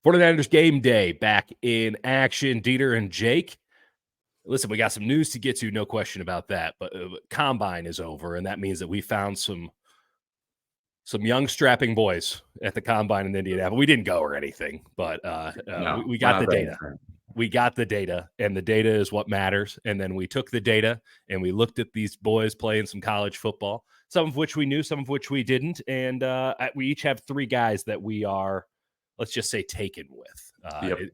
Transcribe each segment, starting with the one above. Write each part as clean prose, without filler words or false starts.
49ers game day back in action. Dieter and Jake. Listen, we got some news to get to, no question about that. But Combine is over, and that means that we found some young strapping boys at the Combine in Indianapolis. We didn't go or anything, but we got the data. We got the data, and the data is what matters. And then we took the data, and we looked at these boys playing some college football, some of which we knew, some of which we didn't. And we each have three guys that we are, let's just say, taken with.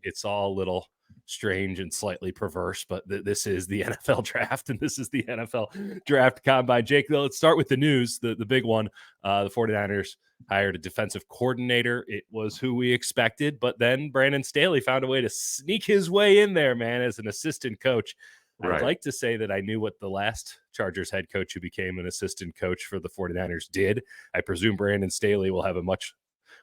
It's all a little strange and slightly perverse, but this is the NFL draft, and this is the NFL draft combine. Jake, let's start with the news, the big one. The 49ers hired a defensive coordinator. It was who we expected, but then Brandon Staley found a way to sneak his way in there, man, as an assistant coach. Right. I'd like to say that I knew what the last Chargers head coach who became an assistant coach for the 49ers did. I presume Brandon Staley will have a much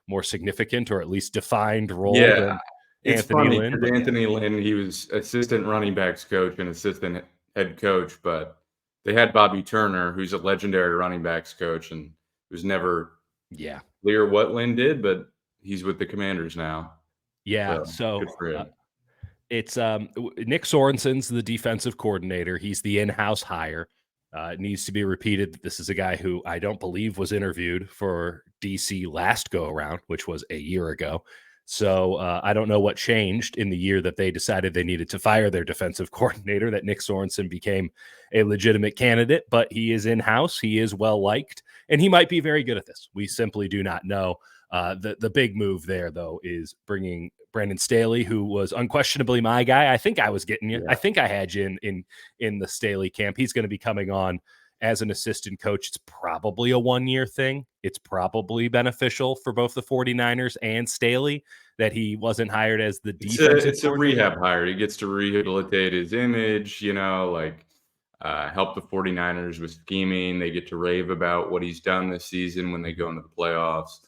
more significant or at least defined role than it's Anthony funny, Lynn. But Anthony Lynn, he was assistant running backs coach and assistant head coach, but they had Bobby Turner, who's a legendary running backs coach, and it was never clear what Lynn did, but he's with the Commanders now. So it's Nick Sorensen's the defensive coordinator. He's the in-house hire. It needs to be repeated. This is a guy who I don't believe was interviewed for DC last go-around, which was a year ago. So I don't know what changed in the year that they decided they needed to fire their defensive coordinator, that Nick Sorensen became a legitimate candidate, but he is in-house. He is well-liked, and he might be very good at this. We simply do not know. The big move there, though, is bringing Brandon Staley, who was unquestionably my guy. I think I was getting you. Yeah. I think I had you in the Staley camp. He's going to be coming on as an assistant coach. It's probably a one-year thing. It's probably beneficial for both the 49ers and Staley that he wasn't hired as the defensive It's a rehab hire. He gets to rehabilitate his image, help the 49ers with scheming. They get to rave about what he's done this season when they go into the playoffs.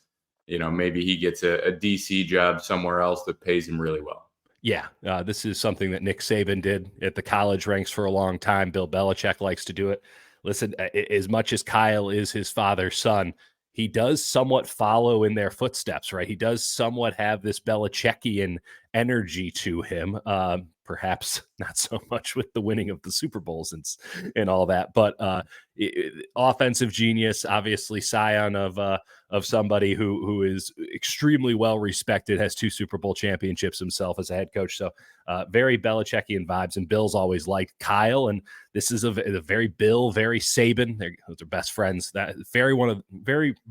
Maybe he gets a DC job somewhere else that pays him really well. Yeah, this is something that Nick Saban did at the college ranks for a long time. Bill Belichick likes to do it. Listen, as much as Kyle is his father's son, he does somewhat follow in their footsteps, right? He does somewhat have this Belichickian energy to him. Perhaps not so much with the winning of the Super Bowls and all that, but offensive genius, obviously scion of somebody who is extremely well respected, has 2 Super Bowl championships himself as a head coach. So very Belichickian vibes, and Bill's always liked Kyle, and this is a very Bill, very Saban. They're best friends. That very,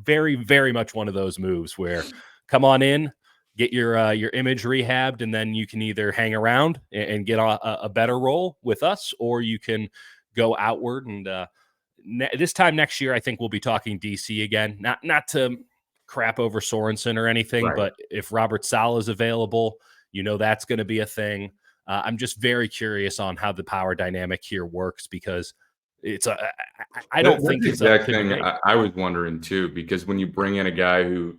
very, very much one of those moves where come on in, get your image rehabbed, and then you can either hang around and get a better role with us, or you can go outward. And this time next year, I think we'll be talking DC again. Not to crap over Sorensen or anything, right, but if Robert Saleh is available, that's going to be a thing. I'm just very curious on how the power dynamic here works, because I don't think it's the exact thing I was wondering too, because when you bring in a guy who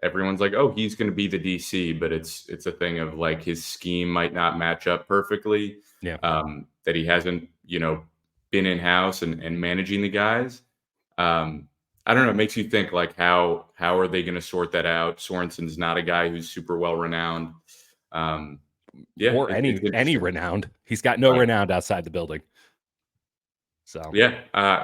everyone's like, oh, he's going to be the DC, but it's a thing of his scheme might not match up perfectly. Yeah. That he hasn't, been in-house and managing the guys. I don't know. It makes you think how are they going to sort that out? Sorensen's not a guy who's super well renowned. Or any renowned. He's got no renowned outside the building. So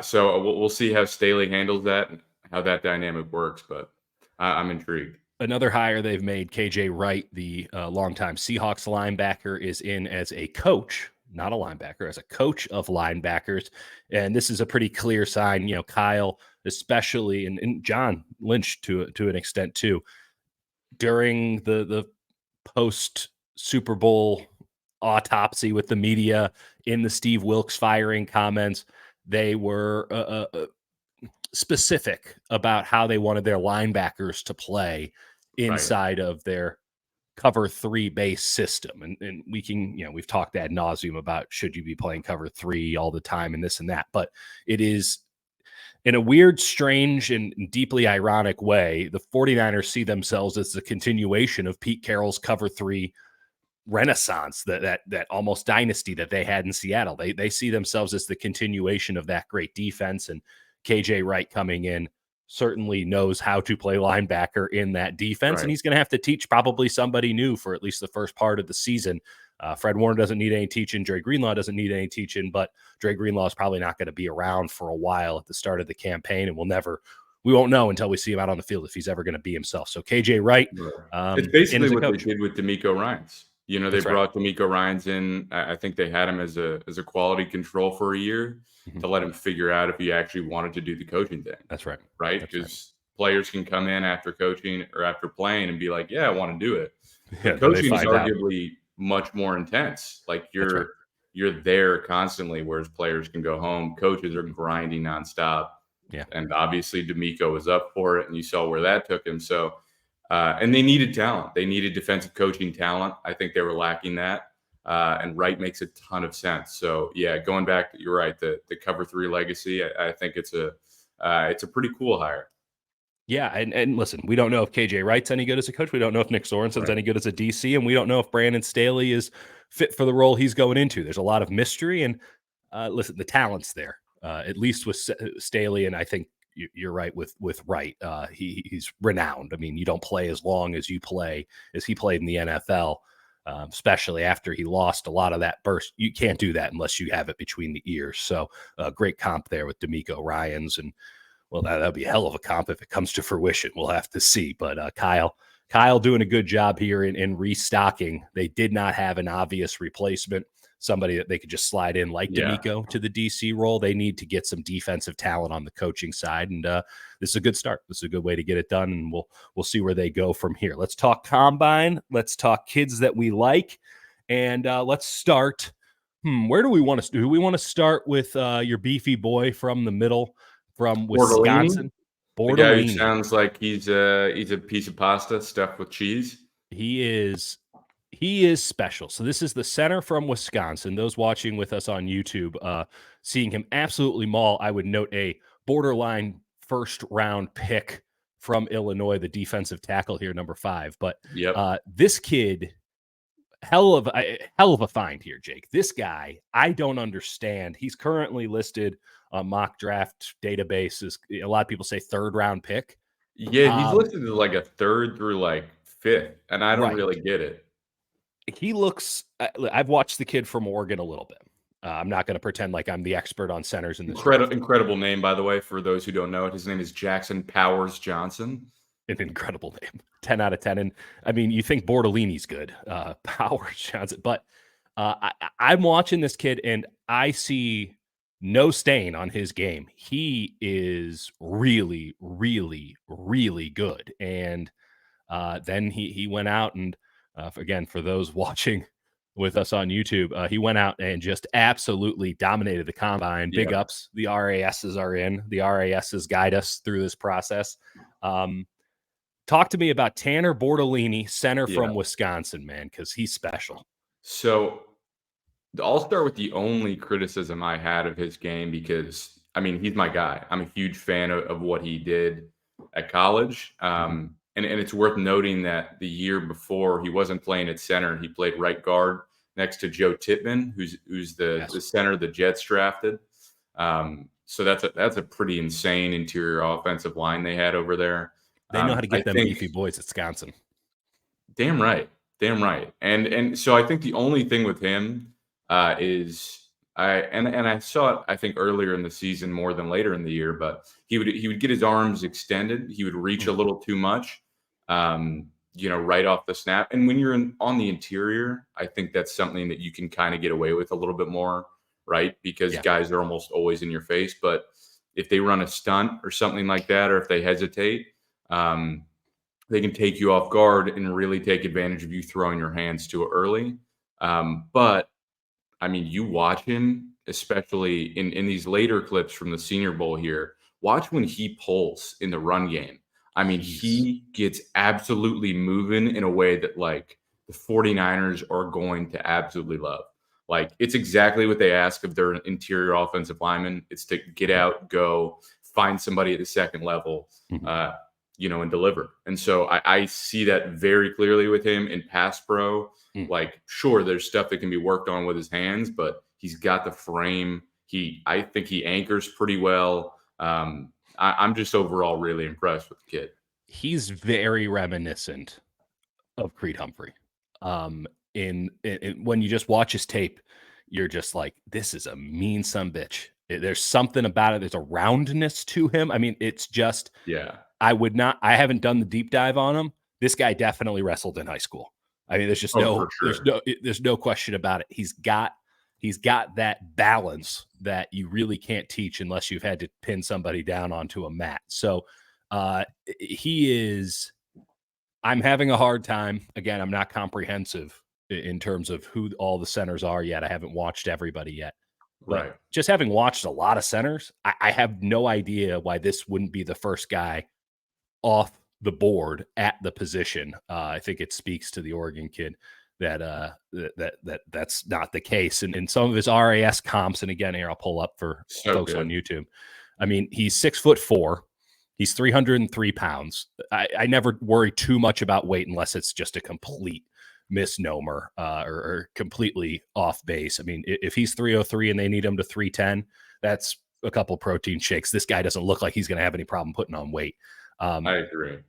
so we'll see how Staley handles that and how that dynamic works, but I'm intrigued. Another hire they've made, KJ Wright, the longtime Seahawks linebacker, is in as a coach, not a linebacker, as a coach of linebackers. And this is a pretty clear sign, Kyle, especially, and John Lynch to an extent too, during the post Super Bowl autopsy with the media in the Steve Wilkes firing comments, they were specific about how they wanted their linebackers to play inside of their cover 3 base system. And we can, we've talked ad nauseum about should you be playing cover 3 all the time and this and that, but it is in a weird, strange, and deeply ironic way, the 49ers see themselves as the continuation of Pete Carroll's cover 3 renaissance, that almost dynasty that they had in Seattle. They see themselves as the continuation of that great defense, and KJ Wright coming in certainly knows how to play linebacker in that defense, and Right. he's going to have to teach probably somebody new for at least the first part of the season. Fred Warner doesn't need any teaching. Dre Greenlaw doesn't need any teaching, but Dre Greenlaw is probably not going to be around for a while at the start of the campaign, and we won't know until we see him out on the field if he's ever going to be himself. So KJ Wright, Right. It's in basically as a what they coach. did with D'Amico Ryans. They That's right. brought D'Amico Ryans in. I think they had him as a quality control for a year Mhm. to let him figure out if he actually wanted to do the coaching thing, That's right. right? That's right. Because players can come in after coaching or after playing and be like, "Yeah, I want to do it," Yeah. but Then they coaching is find out. arguably much more intense. Like That's right. you're there constantly, whereas players can go home. Coaches are grinding nonstop, Yeah. and obviously D'Amico was up for it, and you saw where that took him. So. And they needed talent. They needed defensive coaching talent. I think they were lacking that. And Wright makes a ton of sense. So yeah, going back, you're right. The cover three legacy. I think it's a pretty cool hire. Yeah, and listen, we don't know if KJ Wright's any good as a coach. We don't know if Nick Sorensen's Right. any good as a DC, and we don't know if Brandon Staley is fit for the role he's going into. There's a lot of mystery, and listen, the talent's there, at least with Staley, and I think you're right with Wright. He's renowned. I mean, you don't play as long as he played in the NFL, especially after he lost a lot of that burst. You can't do that unless you have it between the ears. So, great comp there with D'Amico Ryans and. Well, that'd be a hell of a comp if it comes to fruition. We'll have to see. But Kyle doing a good job here in restocking. They did not have an obvious replacement, somebody that they could just slide in like Yeah. D'Amico to the DC role. They need to get some defensive talent on the coaching side, and this is a good start. This is a good way to get it done, and we'll see where they go from here. Let's talk combine. Let's talk kids that we like, and let's start. Where do we want to? Do we want to start with your beefy boy from the middle? From Bortolini, Wisconsin, the guy who Bortolini. sounds like he's a piece of pasta stuffed with cheese. He is special. So this is the center from Wisconsin. Those watching with us on YouTube, seeing him absolutely maul. I would note a borderline first round pick from Illinois, the defensive tackle here, number 5. But Yep. this kid, hell of a find here, Jake. This guy, I don't understand. He's currently listed on mock draft databases. A lot of people say third round pick. Yeah, he's listed as like a third through like fifth, and I don't Right. really get it. He looks. I've watched the kid from Oregon a little bit. I'm not going to pretend like I'm the expert on centers in this draft. Incredible name, by the way, for those who don't know it. His name is Jackson Powers Johnson. An incredible name, 10 out of 10. And I mean, you think Bortolini's good, Powers Johnson, but I'm watching this kid and I see no stain on his game. He is really, really, really good. And then he went out and again, for those watching with us on YouTube, he went out and just absolutely dominated the combine. Big Yeah. ups. The RASs are in. The RASs guide us through this process. Talk to me about Tanner Bortolini, center from Wisconsin, man, because he's special. So I'll start with the only criticism I had of his game because, I mean, he's my guy. I'm a huge fan of what he did at college. And it's worth noting that the year before he wasn't playing at center, he played right guard next to Joe Tippmann, who's the center the Jets drafted. So that's a pretty insane interior offensive line they had over there. They know how to get them think, beefy boys at Wisconsin. Damn right, damn right. And so I think the only thing with him is I saw it I think earlier in the season more than later in the year, but he would get his arms extended. He would reach a little too much, right off the snap. And when you're on the interior, I think that's something that you can kind of get away with a little bit more, right? Because guys are almost always in your face. But if they run a stunt or something like that, or if they hesitate, they can take you off guard and really take advantage of you throwing your hands too early. But I mean, you watch him, especially in these later clips from the Senior Bowl here. Watch when he pulls in the run game. I mean, he gets absolutely moving in a way that like the 49ers are going to absolutely love. Like it's exactly what they ask of their interior offensive linemen. It's to get out, go, find somebody at the second level, and deliver. And so I see that very clearly with him in pass pro. Like, sure, there's stuff that can be worked on with his hands, but he's got the frame. I think he anchors pretty well. I'm just overall really impressed with the kid. He's very reminiscent of Creed Humphrey. In when you just watch his tape, you're just like, this is a mean son bitch. There's something about it. There's a roundness to him. I mean, it's just Yeah. I haven't done the deep dive on him. This guy definitely wrestled in high school. I mean, there's just Oh, for sure. there's no question about it. He's got that balance that you really can't teach unless you've had to pin somebody down onto a mat. So he is I'm having a hard time. Again, I'm not comprehensive in terms of who all the centers are yet. I haven't watched everybody yet. But Right. just having watched a lot of centers, I have no idea why this wouldn't be the first guy off the board at the position. I think it speaks to the Oregon kid that that's not the case. And in some of his RAS comps, and again, here I'll pull up for So folks on good. YouTube. I mean, he's 6'4". He's 303 pounds. I never worry too much about weight unless it's just a complete misnomer or completely off base. I mean, if he's 303 and they need him to 310, that's a couple protein shakes. This guy doesn't look like he's going to have any problem putting on weight. I agree.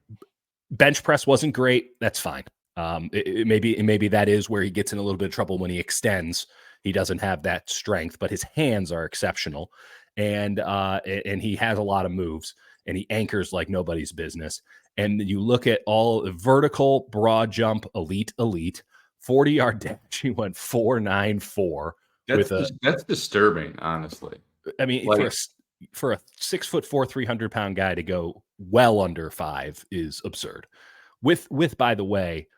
Bench press wasn't great. That's fine. Maybe that is where he gets in a little bit of trouble when he extends. He doesn't have that strength, but his hands are exceptional, and he has a lot of moves, and he anchors like nobody's business. And you look at all the vertical, broad jump, elite, 40-yard dash. He went 4.94 with a. That's disturbing, honestly. I mean, Like, for a 6'4", 300-pound guy to go well under 5 is absurd. With by the way,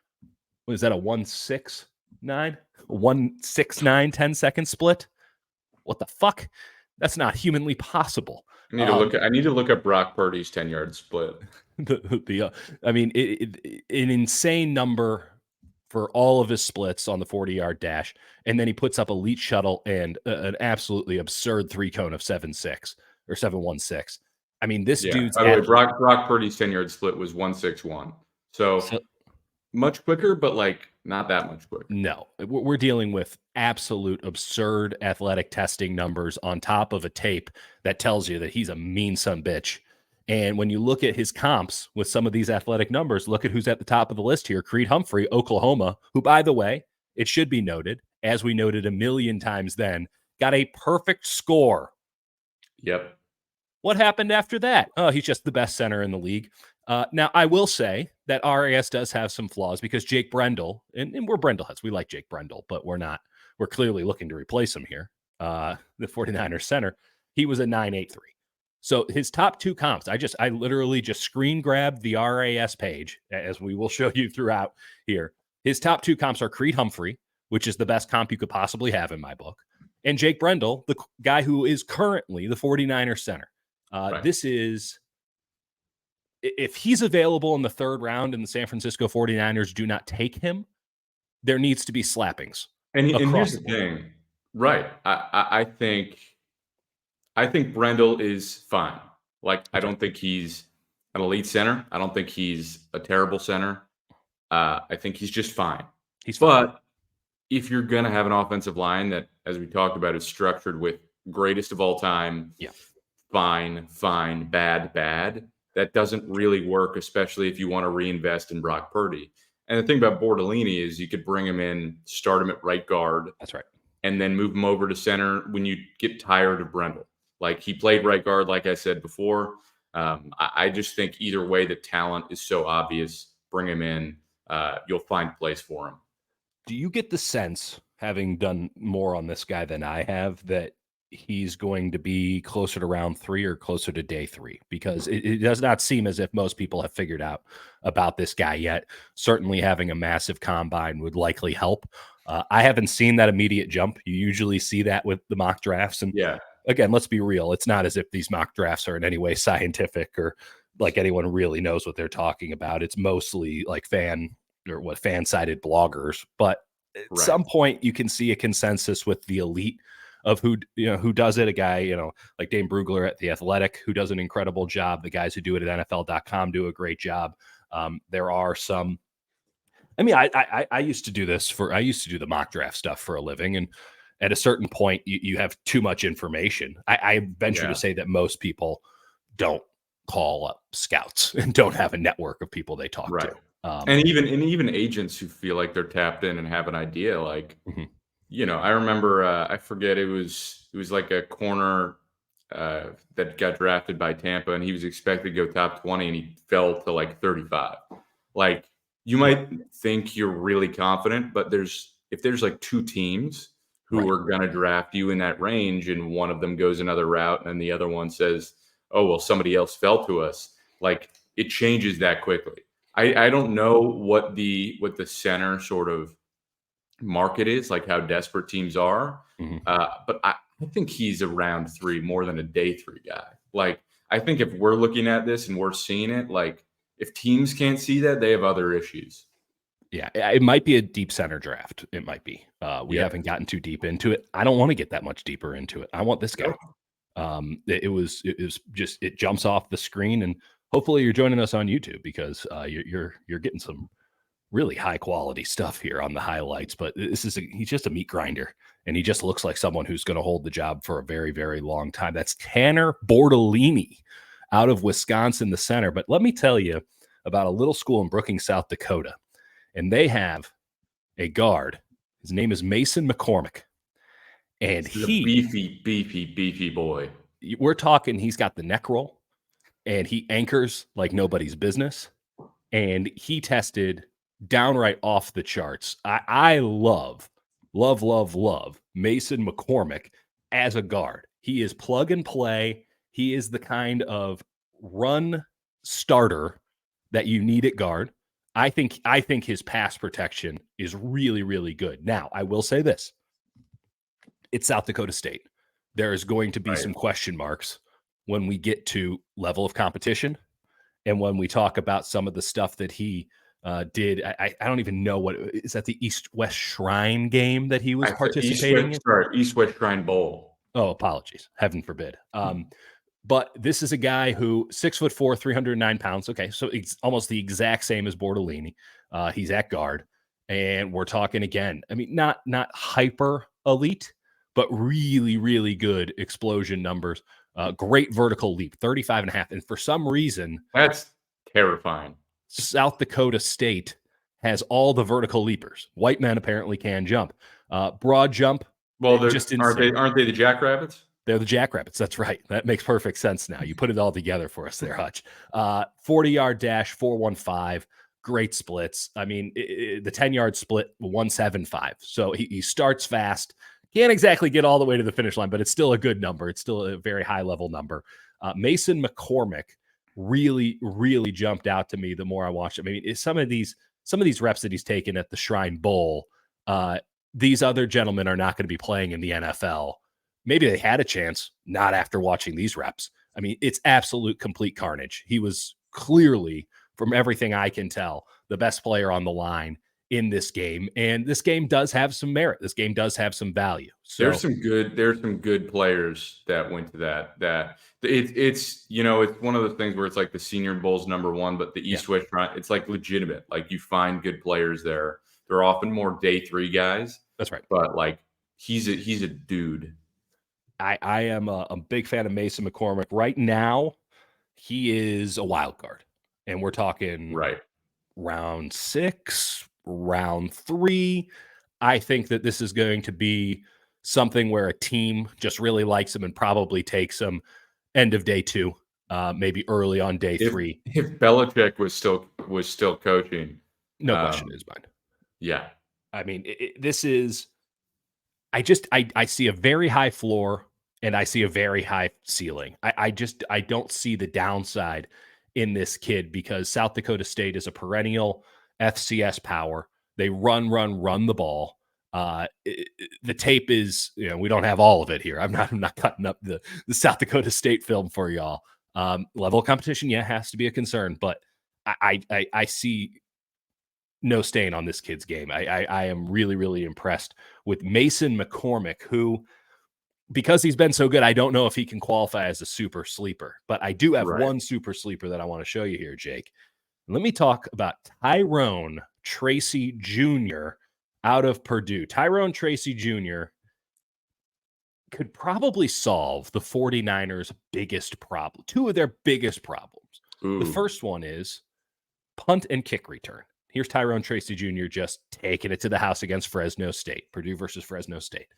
was that a 1.69, 1.69 10-second split? What the fuck? That's not humanly possible. I need to look up Brock Purdy's 10-yard split. I mean, an insane number for all of his splits on the 40-yard dash, and then he puts up elite shuttle and an absolutely absurd 3-cone of 7.6 or 7.16. I mean, this Yeah. dude's By the way, Brock Purdy's 10-yard split was 1.61. So much quicker, but like not that much quicker. No, we're dealing with absolute absurd athletic testing numbers on top of a tape that tells you that he's a mean son bitch. And when you look at his comps with some of these athletic numbers, look at who's at the top of the list here. Creed Humphrey, Oklahoma, who, by the way, it should be noted, as we noted a million times then, got a perfect score. Yep. What happened after that? Oh, he's just the best center in the league. Now, I will say that RAS does have some flaws because Jake Brendel, and we're Brendel heads. We like Jake Brendel, but we're not. We're clearly looking to replace him here. The 49ers center, he was a 9.83. So his top two comps, I literally just screen grabbed the RAS page, as we will show you throughout here. His top two comps are Creed Humphrey, which is the best comp you could possibly have in my book, and Jake Brendel, the guy who is currently the 49ers center. Right. This is, if he's available in the third round and the San Francisco 49ers do not take him, there needs to be slappings. And here's the thing. Right. I think Brendel is fine. Like, okay. I don't think he's an elite center. I don't think he's a terrible center. I think he's just fine. He's fine. But if you're going to have an offensive line that, as we talked about, is structured with greatest of all time, fine, bad, that doesn't really work, especially if you want to reinvest in Brock Purdy. And the thing about Bordellini is you could bring him in, start him at right guard. That's right. And then move him over to center when you get tired of Brendel. Like, he played right guard, like I said before. I just think either way, the talent is so obvious. Bring him in. You'll find a place for him. Do you get the sense, having done more on this guy than I have, that he's going to be closer to round 3 or closer to day 3? Because it does not seem as if most people have figured out about this guy yet. Certainly having a massive combine would likely help. I haven't seen that immediate jump. You usually see that with the mock drafts. And again, let's be real. It's not as if these mock drafts are in any way scientific or like anyone really knows what they're talking about. It's mostly like fan-sided bloggers. But at some point you can see a consensus with the elite of who does it. A guy, like Dane Brugler at The Athletic, who does an incredible job. The guys who do it at NFL.com do a great job. There are some, I mean, I used to do the mock draft stuff for a living. And at a certain point, you have too much information. I venture to say that most people don't call up scouts and don't have a network of people they talk to. Right. And even agents who feel like they're tapped in and have an idea, like, Mhm. I remember, I forget, it was like a corner, that got drafted by Tampa, and he was expected to go top 20, and he fell to, like, 35. Like, you Yeah, might think you're really confident, but if there's, like, 2 teams who right. are gonna draft you in that range, and one of them goes another route, and the other one says, "Oh, well, somebody else fell to us," like, it changes that quickly. I don't know what the center sort of market is, like how desperate teams are. Mhm. But I think he's around 3 more than a day 3 guy. Like, I think if we're looking at this and we're seeing it, like, if teams can't see that, they have other issues. Yeah, it might be a deep center draft. It might be. We Yeah. haven't gotten too deep into it. I don't want to get that much deeper into it. I want this guy. Nope. It was just it jumps off the screen, and hopefully you're joining us on YouTube because you're getting some really high quality stuff here on the highlights. But he's just a meat grinder, and he just looks like someone who's going to hold the job for a very very long time. That's Tanner Bortolini out of Wisconsin, the center. But let me tell you about a little school in Brookings, South Dakota, and they have a guard. His name is Mason McCormick, and This is a beefy, beefy, beefy boy. we're talking, he's got the neck roll and he anchors like nobody's business. And he tested downright off the charts. I love Mason McCormick as a guard. He is plug and play. He is the kind of run starter that you need at guard. I think his pass protection is really, really good. Now, I will say this. It's South Dakota State. There is going to be Right. some question marks when we get to level of competition and when we talk about some of the stuff that he did. I don't even know what is that, the East West Shrine game that he was I said participating in. East West Shrine Bowl. Oh, apologies. Heaven forbid. But this is a guy who 6'4", 309 pounds. Okay, so it's almost the exact same as Bortolini. He's at guard, and we're talking again. I mean, not hyper elite, but really, really good explosion numbers. Great vertical leap, 35 and a half. And for some reason, That's terrifying. South Dakota State has all the vertical leapers. White men apparently can jump. Broad jump, Well, just aren't they insane. aren't they the Jackrabbits? They're the Jackrabbits. That's right. That makes perfect sense now. You put it all together for us there, Hutch. 40-yard dash, 4.15. Great splits. I mean, the 10-yard split, 1.75. So he starts fast. Can't exactly get all the way to the finish line, but it's still a good number. It's still a very high-level number. Mason McCormick really, really jumped out to me the more I watched it. I mean, some of these reps that he's taken at the Shrine Bowl, these other gentlemen are not going to be playing in the NFL. Maybe they had a chance, not after watching these reps. I mean, it's absolute complete carnage. He was clearly, from everything I can tell, the best player on the line in this game. And this game does have some merit. This game does have some value. So There's some good players that went to it's one of the things where it's like the Senior Bowl's number one, but the yeah, East West Shrine, it's like legitimate. Like, you find good players there. They're often more day 3 guys, that's right. but like, he's a dude. I am a big fan of Mason McCormick. Right now, he is a wild card. And we're talking Right. round 6, round 3. I think that this is going to be something where a team just really likes him and probably takes him end of day 2, maybe early on day If 3. if Belichick was still coaching, No question in um, his mind. yeah. I mean, this is I see a very high floor and I see a very high ceiling. I don't see the downside in this kid because South Dakota State is a perennial FCS power. They run the ball. The tape is, we don't have all of it here. I'm not cutting up the South Dakota State film for y'all. Level of competition, yeah, has to be a concern, but I see no stain on this kid's game. I am really, really impressed with Mason McCormick, who, because he's been so good, I don't know if he can qualify as a super sleeper, but I do have Right. one super sleeper that I want to show you here, Jake. Let me talk about Tyrone Tracy Jr. out of Purdue. Tyrone Tracy Jr. could probably solve the 49ers' biggest problem, two of their biggest problems. The Ooh. first one is punt and kick return. Here's Tyrone Tracy Jr. just taking it to the house against Fresno State, Purdue versus Fresno State.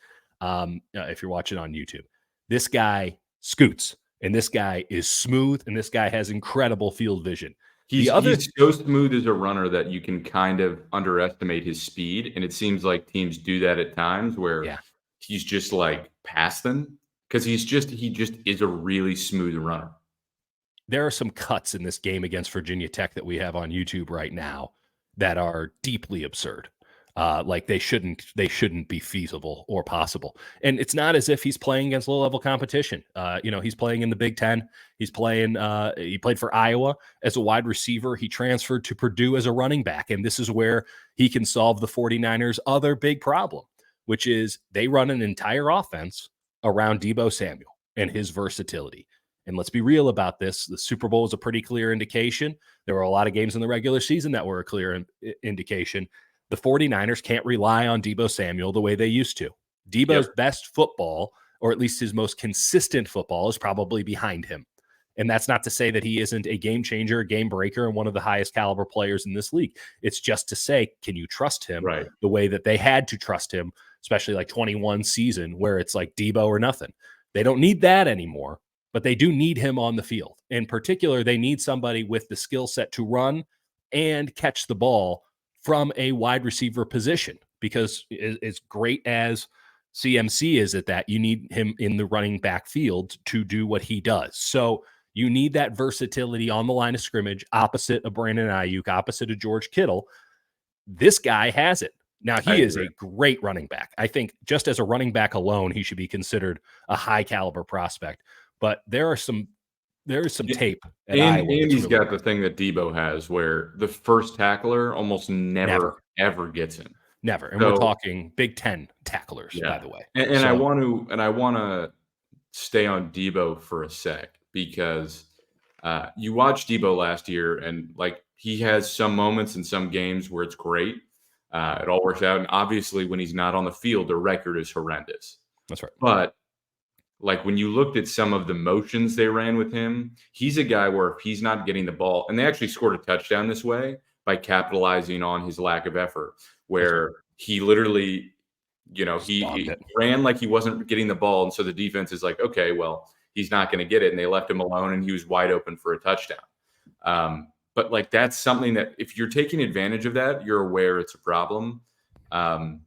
If you're watching on YouTube, this guy scoots, and this guy is smooth, and this guy has incredible field vision. He's so smooth as a runner that you can kind of underestimate his speed, and it seems like teams do that at times where Yeah, he's just, like, past them because he just is a really smooth runner. there are some cuts in this game against Virginia Tech that we have on YouTube right now that are deeply absurd. Like they shouldn't be feasible or possible. And it's not as if he's playing against low level competition. He's playing in the Big Ten. He played for Iowa as a wide receiver. He transferred to Purdue as a running back. And this is where he can solve the 49ers' other big problem, which is they run an entire offense around Deebo Samuel and his versatility. And let's be real about this. The Super Bowl is a pretty clear indication. There were a lot of games in the regular season that were a clear indication. The 49ers can't rely on Deebo Samuel the way they used to. Deebo's best football, or at least his most consistent football, is probably behind him. And that's not to say that he isn't a game changer, a game breaker, and one of the highest caliber players in this league. It's just to say, can you trust him Right. the way that they had to trust him, especially like 21 season, where it's like Deebo or nothing. They don't need that anymore, but they do need him on the field. In particular, they need somebody with the skill set to run and catch the ball from a wide receiver position, because as great as CMC is at that, you need him in the running back field to do what he does. So you need that versatility on the line of scrimmage, opposite of Brandon Ayuk, opposite of George Kittle. This guy has it. Now, he is a great running back. I think just as a running back alone, he should be considered a high caliber prospect. But there is some tape at Iowa. And he's got the thing that Deebo has where the first tackler almost never ever gets him. Never. And we're talking Big Ten tacklers, by the way. And I want to stay on Deebo for a sec because you watched Deebo last year and like he has some moments in some games where it's great. It all works out. And obviously when he's not on the field, the record is horrendous. That's right. But like when you looked at some of the motions they ran with him, he's a guy where if he's not getting the ball, and they actually scored a touchdown this way by capitalizing on his lack of effort, where he literally, he ran like he wasn't getting the ball. And so the defense is like, okay, well, he's not going to get it. And they left him alone and he was wide open for a touchdown. But like, that's something that if you're taking advantage of that, you're aware it's a problem. And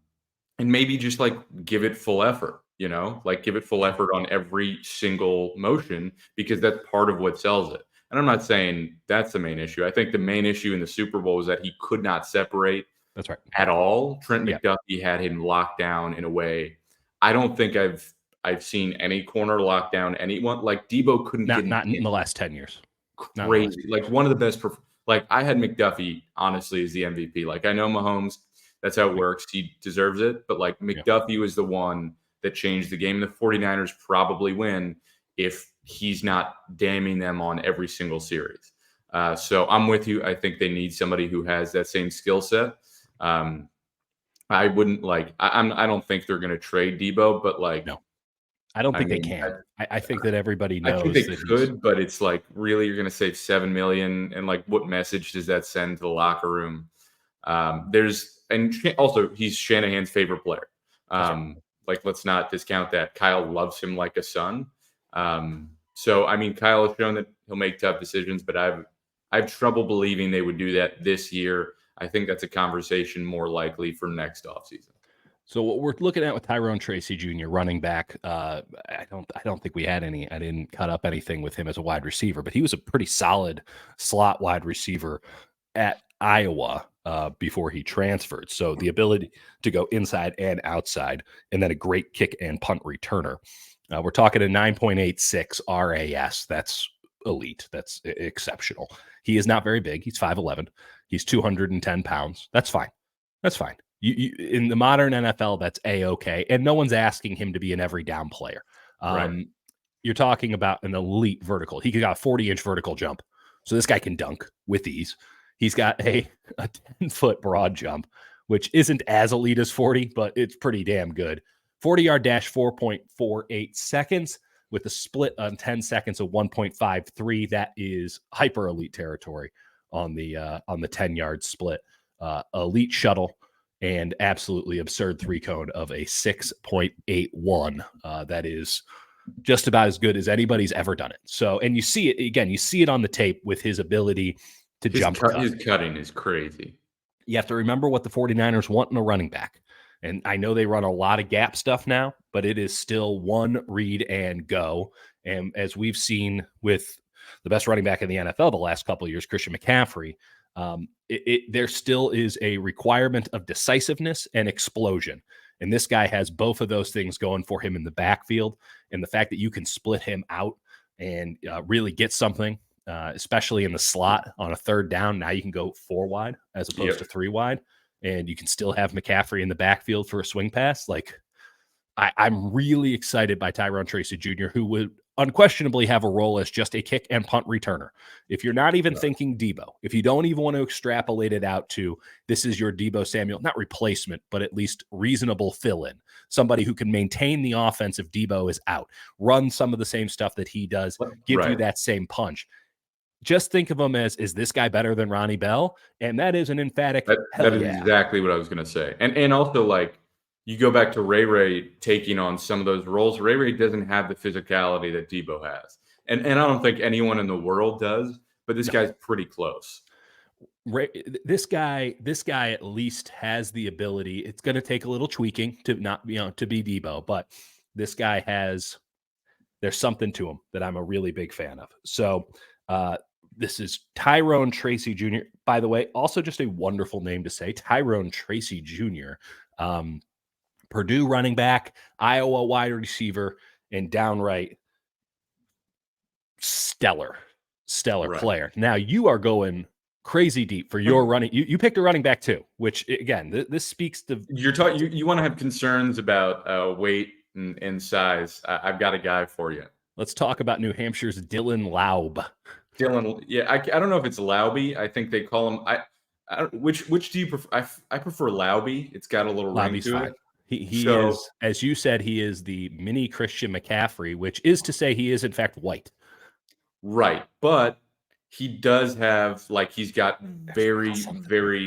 maybe just like give it full effort. Give it full effort on every single motion because that's part of what sells it. And I'm not saying that's the main issue. I think the main issue in the Super Bowl was that he could not separate at all. Trent McDuffie had him locked down in a way. I don't think I've seen any corner lock down anyone. Like Deebo couldn't not in the last 10 years. Crazy. Like one of the best. Like I had McDuffie, honestly, as the MVP. Like I know Mahomes, that's how it works. He deserves it. But like McDuffie was the one that changed the game. The 49ers probably win if he's not damning them on every single series. So I'm with you. I think they need somebody who has that same skill set. I wouldn't I don't think they're going to trade Deebo, but no, I don't think they can. I think that everybody knows. I think they could, but it's like, really, you're going to save $7 million. And like, what message does that send to the locker room? Also he's Shanahan's favorite player. Like, let's not discount that. Kyle loves him like a son. So, I mean, Kyle has shown that he'll make tough decisions, but I have trouble believing they would do that this year. I think that's a conversation more likely for next offseason. So what we're looking at with Tyrone Tracy Jr., running back, I don't think we had any. I didn't cut up anything with him as a wide receiver, but he was a pretty solid slot wide receiver at Iowa before he transferred. So the ability to go inside and outside, and then a great kick and punt returner. We're talking a 9.86 RAS. That's elite. That's exceptional. He is not very big. He's 5'11". He's 210 pounds. That's fine. That's fine. You in the modern NFL, that's A-okay. And no one's asking him to be an every down player. You're talking about an elite vertical. He got a 40-inch vertical jump. So this guy can dunk with ease. He's got a 10-foot broad jump, which isn't as elite as 40, but it's pretty damn good. 40-yard dash, 4.48 seconds, with a split on 10 seconds of 1.53. That is hyper elite territory on the 10-yard split. Elite shuttle and absolutely absurd 3-cone of a 6.81. That is just about as good as anybody's ever done it. So, and you see it again, you see it on the tape with his ability to jump cut. His cutting is crazy. You have to remember what the 49ers want in a running back. And I know they run a lot of gap stuff now, but it is still one read and go. And as we've seen with the best running back in the NFL the last couple of years, Christian McCaffrey, there still is a requirement of decisiveness and explosion. And this guy has both of those things going for him in the backfield. And the fact that you can split him out and really get something, especially in the slot on a third down, now you can go 4 wide as opposed to 3 wide. And you can still have McCaffrey in the backfield for a swing pass. Like, I'm really excited by Tyrone Tracy Jr., who would unquestionably have a role as just a kick and punt returner. If you're not even thinking Debo, if you don't even want to extrapolate it out to this is your Debo Samuel, not replacement, but at least reasonable fill-in, somebody who can maintain the offense if Debo is out, run some of the same stuff that he does, give you that same punch. Just think of him as, is this guy better than Ronnie Bell? And that is an emphatic that is exactly what I was going to say. And also, like, you go back to Ray taking on some of those roles. Ray doesn't have the physicality that Debo has. And I don't think anyone in the world does, but this guy's pretty close. This guy at least has the ability. It's going to take a little tweaking to not, to be Debo, but this guy there's something to him that I'm a really big fan of. So, this is Tyrone Tracy Jr. By the way, also just a wonderful name to say, Tyrone Tracy Jr. Purdue running back, Iowa wide receiver, and downright stellar player. Now you are going crazy deep for your running. You picked a running back too, which again, this speaks to you want to have concerns about weight and size. I've got a guy for you. Let's talk about New Hampshire's Dylan Laub. I don't know if it's Lauby. I think they call him. Which do you prefer? I prefer Lauby. It's got a little ring to it. He is, as you said, he is the mini Christian McCaffrey, which is to say he is in fact white. Right, but he does have, like, he's got very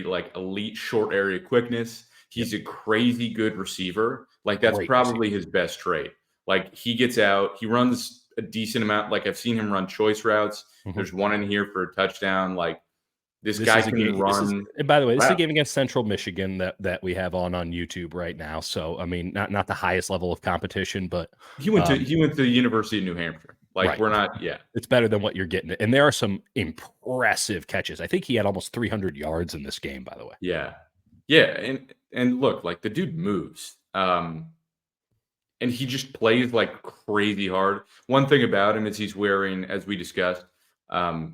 like elite short area quickness. He's a crazy good receiver. Like, that's probably his best trait. Like, he gets out, he runs a decent amount. Like, I've seen him run choice routes. There's one in here for a touchdown. Like, this guy can run. And by the way, this is a game against Central Michigan that we have on YouTube right now. So, I mean, not the highest level of competition, but he went to the University of New Hampshire. Like, we're not, it's better than what you're getting. And there are some impressive catches. I think he had almost 300 yards in this game, by the way. Yeah. And look, like, the dude moves. And he just plays like crazy hard. One thing about him is he's wearing, as we discussed,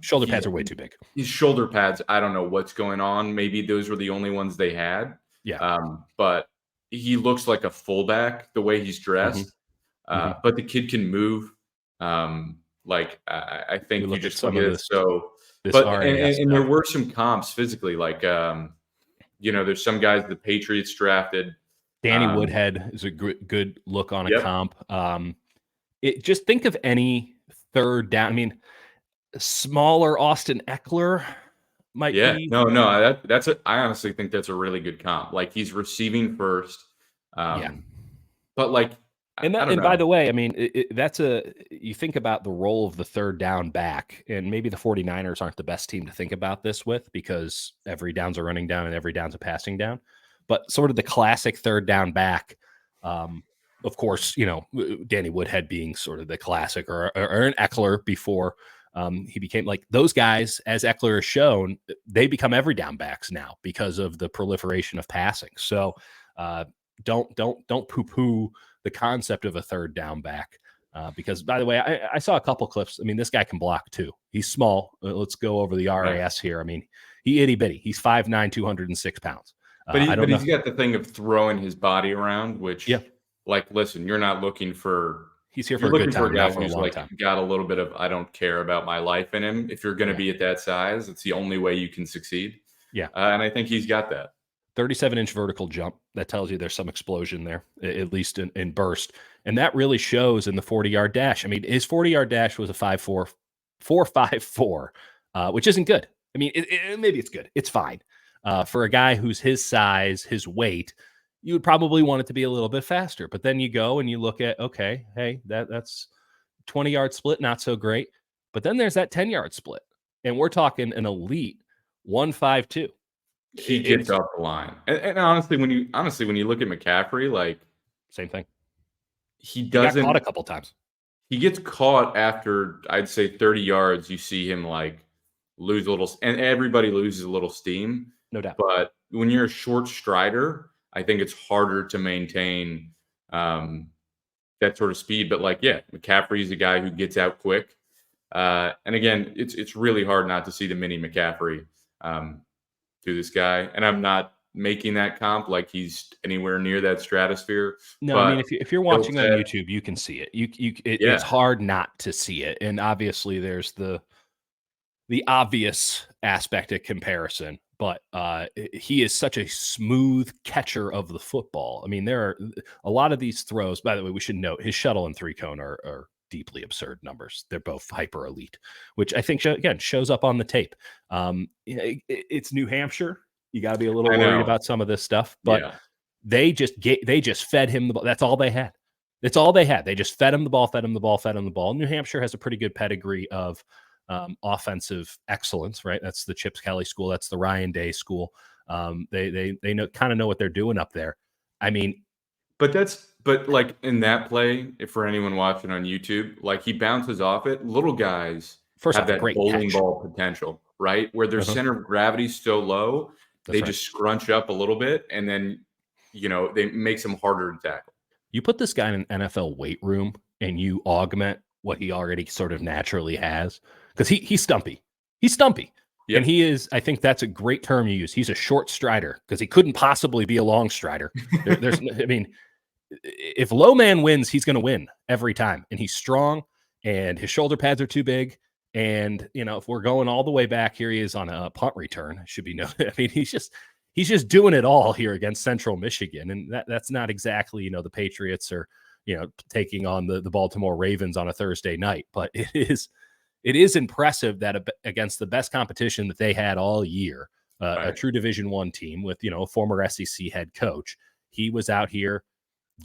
shoulder pads are way too big. His shoulder pads, I don't know what's going on. Maybe those were the only ones they had. Yeah. But he looks like a fullback the way he's dressed. But the kid can move. I think you just look at it. So, and there were some comps physically, like, there's some guys the Patriots drafted. Danny Woodhead is a good look on a comp. Just think of any third down. I mean, smaller Austin Eckler might be. No, I honestly think that's a really good comp. Like, he's receiving first. But like, and by the way, I mean, you think about the role of the third down back, and maybe the 49ers aren't the best team to think about this with, because every down's a running down and every down's a passing down. But sort of the classic third down back, of course, Danny Woodhead being sort of the classic, or an Eckler before he became, like, those guys, as Eckler has shown, they become every down backs now because of the proliferation of passing. So don't poo-poo the concept of a third down back. Because, by the way, I saw a couple clips. I mean, this guy can block too. He's small. Let's go over the RAS here. I mean, he itty bitty. He's 5'9", 206 pounds. But he's got the thing of throwing his body around, which, like, listen, you're not looking for. He's here for a good time. Guy who's got a little bit of I don't care about my life in him. If you're going to be at that size, it's the only way you can succeed. Yeah, and I think he's got that. 37-inch vertical jump. That tells you there's some explosion there, at least in burst. And that really shows in the 40-yard dash. I mean, his 40-yard dash was a 5.4, 4.54, which isn't good. I mean, maybe it's good. It's fine. For a guy who's his size, his weight, you would probably want it to be a little bit faster. But then you go and you look at, okay, hey, that's 20-yard split, not so great. But then there's that 10-yard split. And we're talking an elite 1.52. He gets off the line. And honestly, when you look at McCaffrey, like same thing. He He got doesn't caught a couple times. he gets caught after, I'd say, 30 yards. You see him like lose a little, and everybody loses a little steam. No doubt. But when you're a short strider, I think it's harder to maintain that sort of speed. But like, yeah, McCaffrey's a guy who gets out quick. And again, it's really hard not to see the mini McCaffrey to this guy. And I'm not making that comp like he's anywhere near that stratosphere. No, but I mean, if you're watching on YouTube, you can see it. It's hard not to see it. And obviously there's the obvious aspect of comparison, but he is such a smooth catcher of the football. I mean, there are a lot of these throws. By the way, we should note his shuttle and 3-cone are deeply absurd numbers. They're both hyper elite, which I think again shows up on the tape. It's New Hampshire. You got to be a little worried about some of this stuff, but they just fed him the ball. That's all they had. That's all they had. They just fed him the ball. New Hampshire has a pretty good pedigree of offensive excellence, right? That's the Chips Kelly school. That's the Ryan Day school. They kind of know what they're doing up there. I mean, but like in that play, if for anyone watching on YouTube, like he bounces off it. Little guys have that bowling ball potential, right? Where their center of gravity is so low, they just scrunch up a little bit, and then they makes them harder to tackle. You put this guy in an NFL weight room, and you augment what he already sort of naturally has, because he's stumpy. He's stumpy. Yep. And he is, I think that's a great term you use. He's a short strider because he couldn't possibly be a long strider. I mean, if low man wins, he's going to win every time. And he's strong, and his shoulder pads are too big. And, if we're going all the way back, here he is on a punt return. Should be noted. I mean, he's just doing it all here against Central Michigan. And that's not exactly, the Patriots are, taking on the Baltimore Ravens on a Thursday night. But it is impressive that against the best competition that they had all year, a true Division I team with, a former SEC head coach, he was out here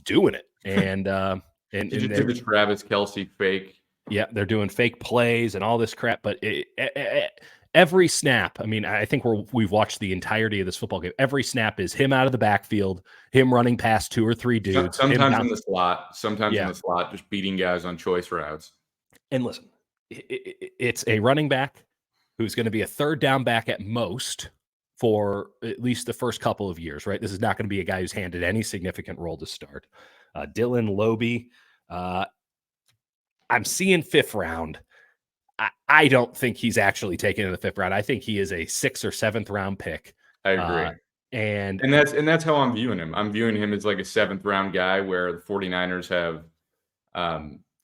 doing it. And the Travis Kelce fake. Yeah, they're doing fake plays and all this crap. But every snap, I mean, I think we've watched the entirety of this football game. Every snap is him out of the backfield, him running past 2 or 3 dudes. Sometimes in the slot, just beating guys on choice routes. And listen, it's a running back who's going to be a third down back at most for at least the first couple of years, right? This is not going to be a guy who's handed any significant role to start. Dylan Lobe, I'm seeing 5th round. I don't think he's actually taken in the 5th round. I think he is a 6th or 7th round pick. I agree. And that's how I'm viewing him. I'm viewing him as like a 7th round guy, where the 49ers have,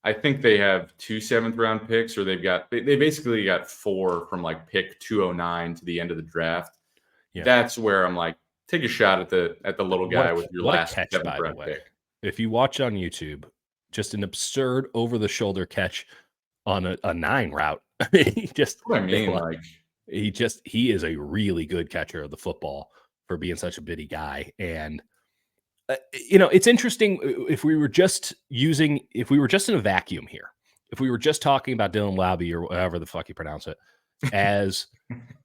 I think they have 2 7th round picks, or they basically got 4 from like pick 209 to the end of the draft. Yeah. That's where I'm like, take a shot at the little guy with your last 7th round pick. If you watch on YouTube, just an absurd over the shoulder catch on a 9 route. He is a really good catcher of the football for being such a bitty guy. And it's interesting if we were just in a vacuum here, if we were just talking about Dylan Laube or whatever the fuck you pronounce it as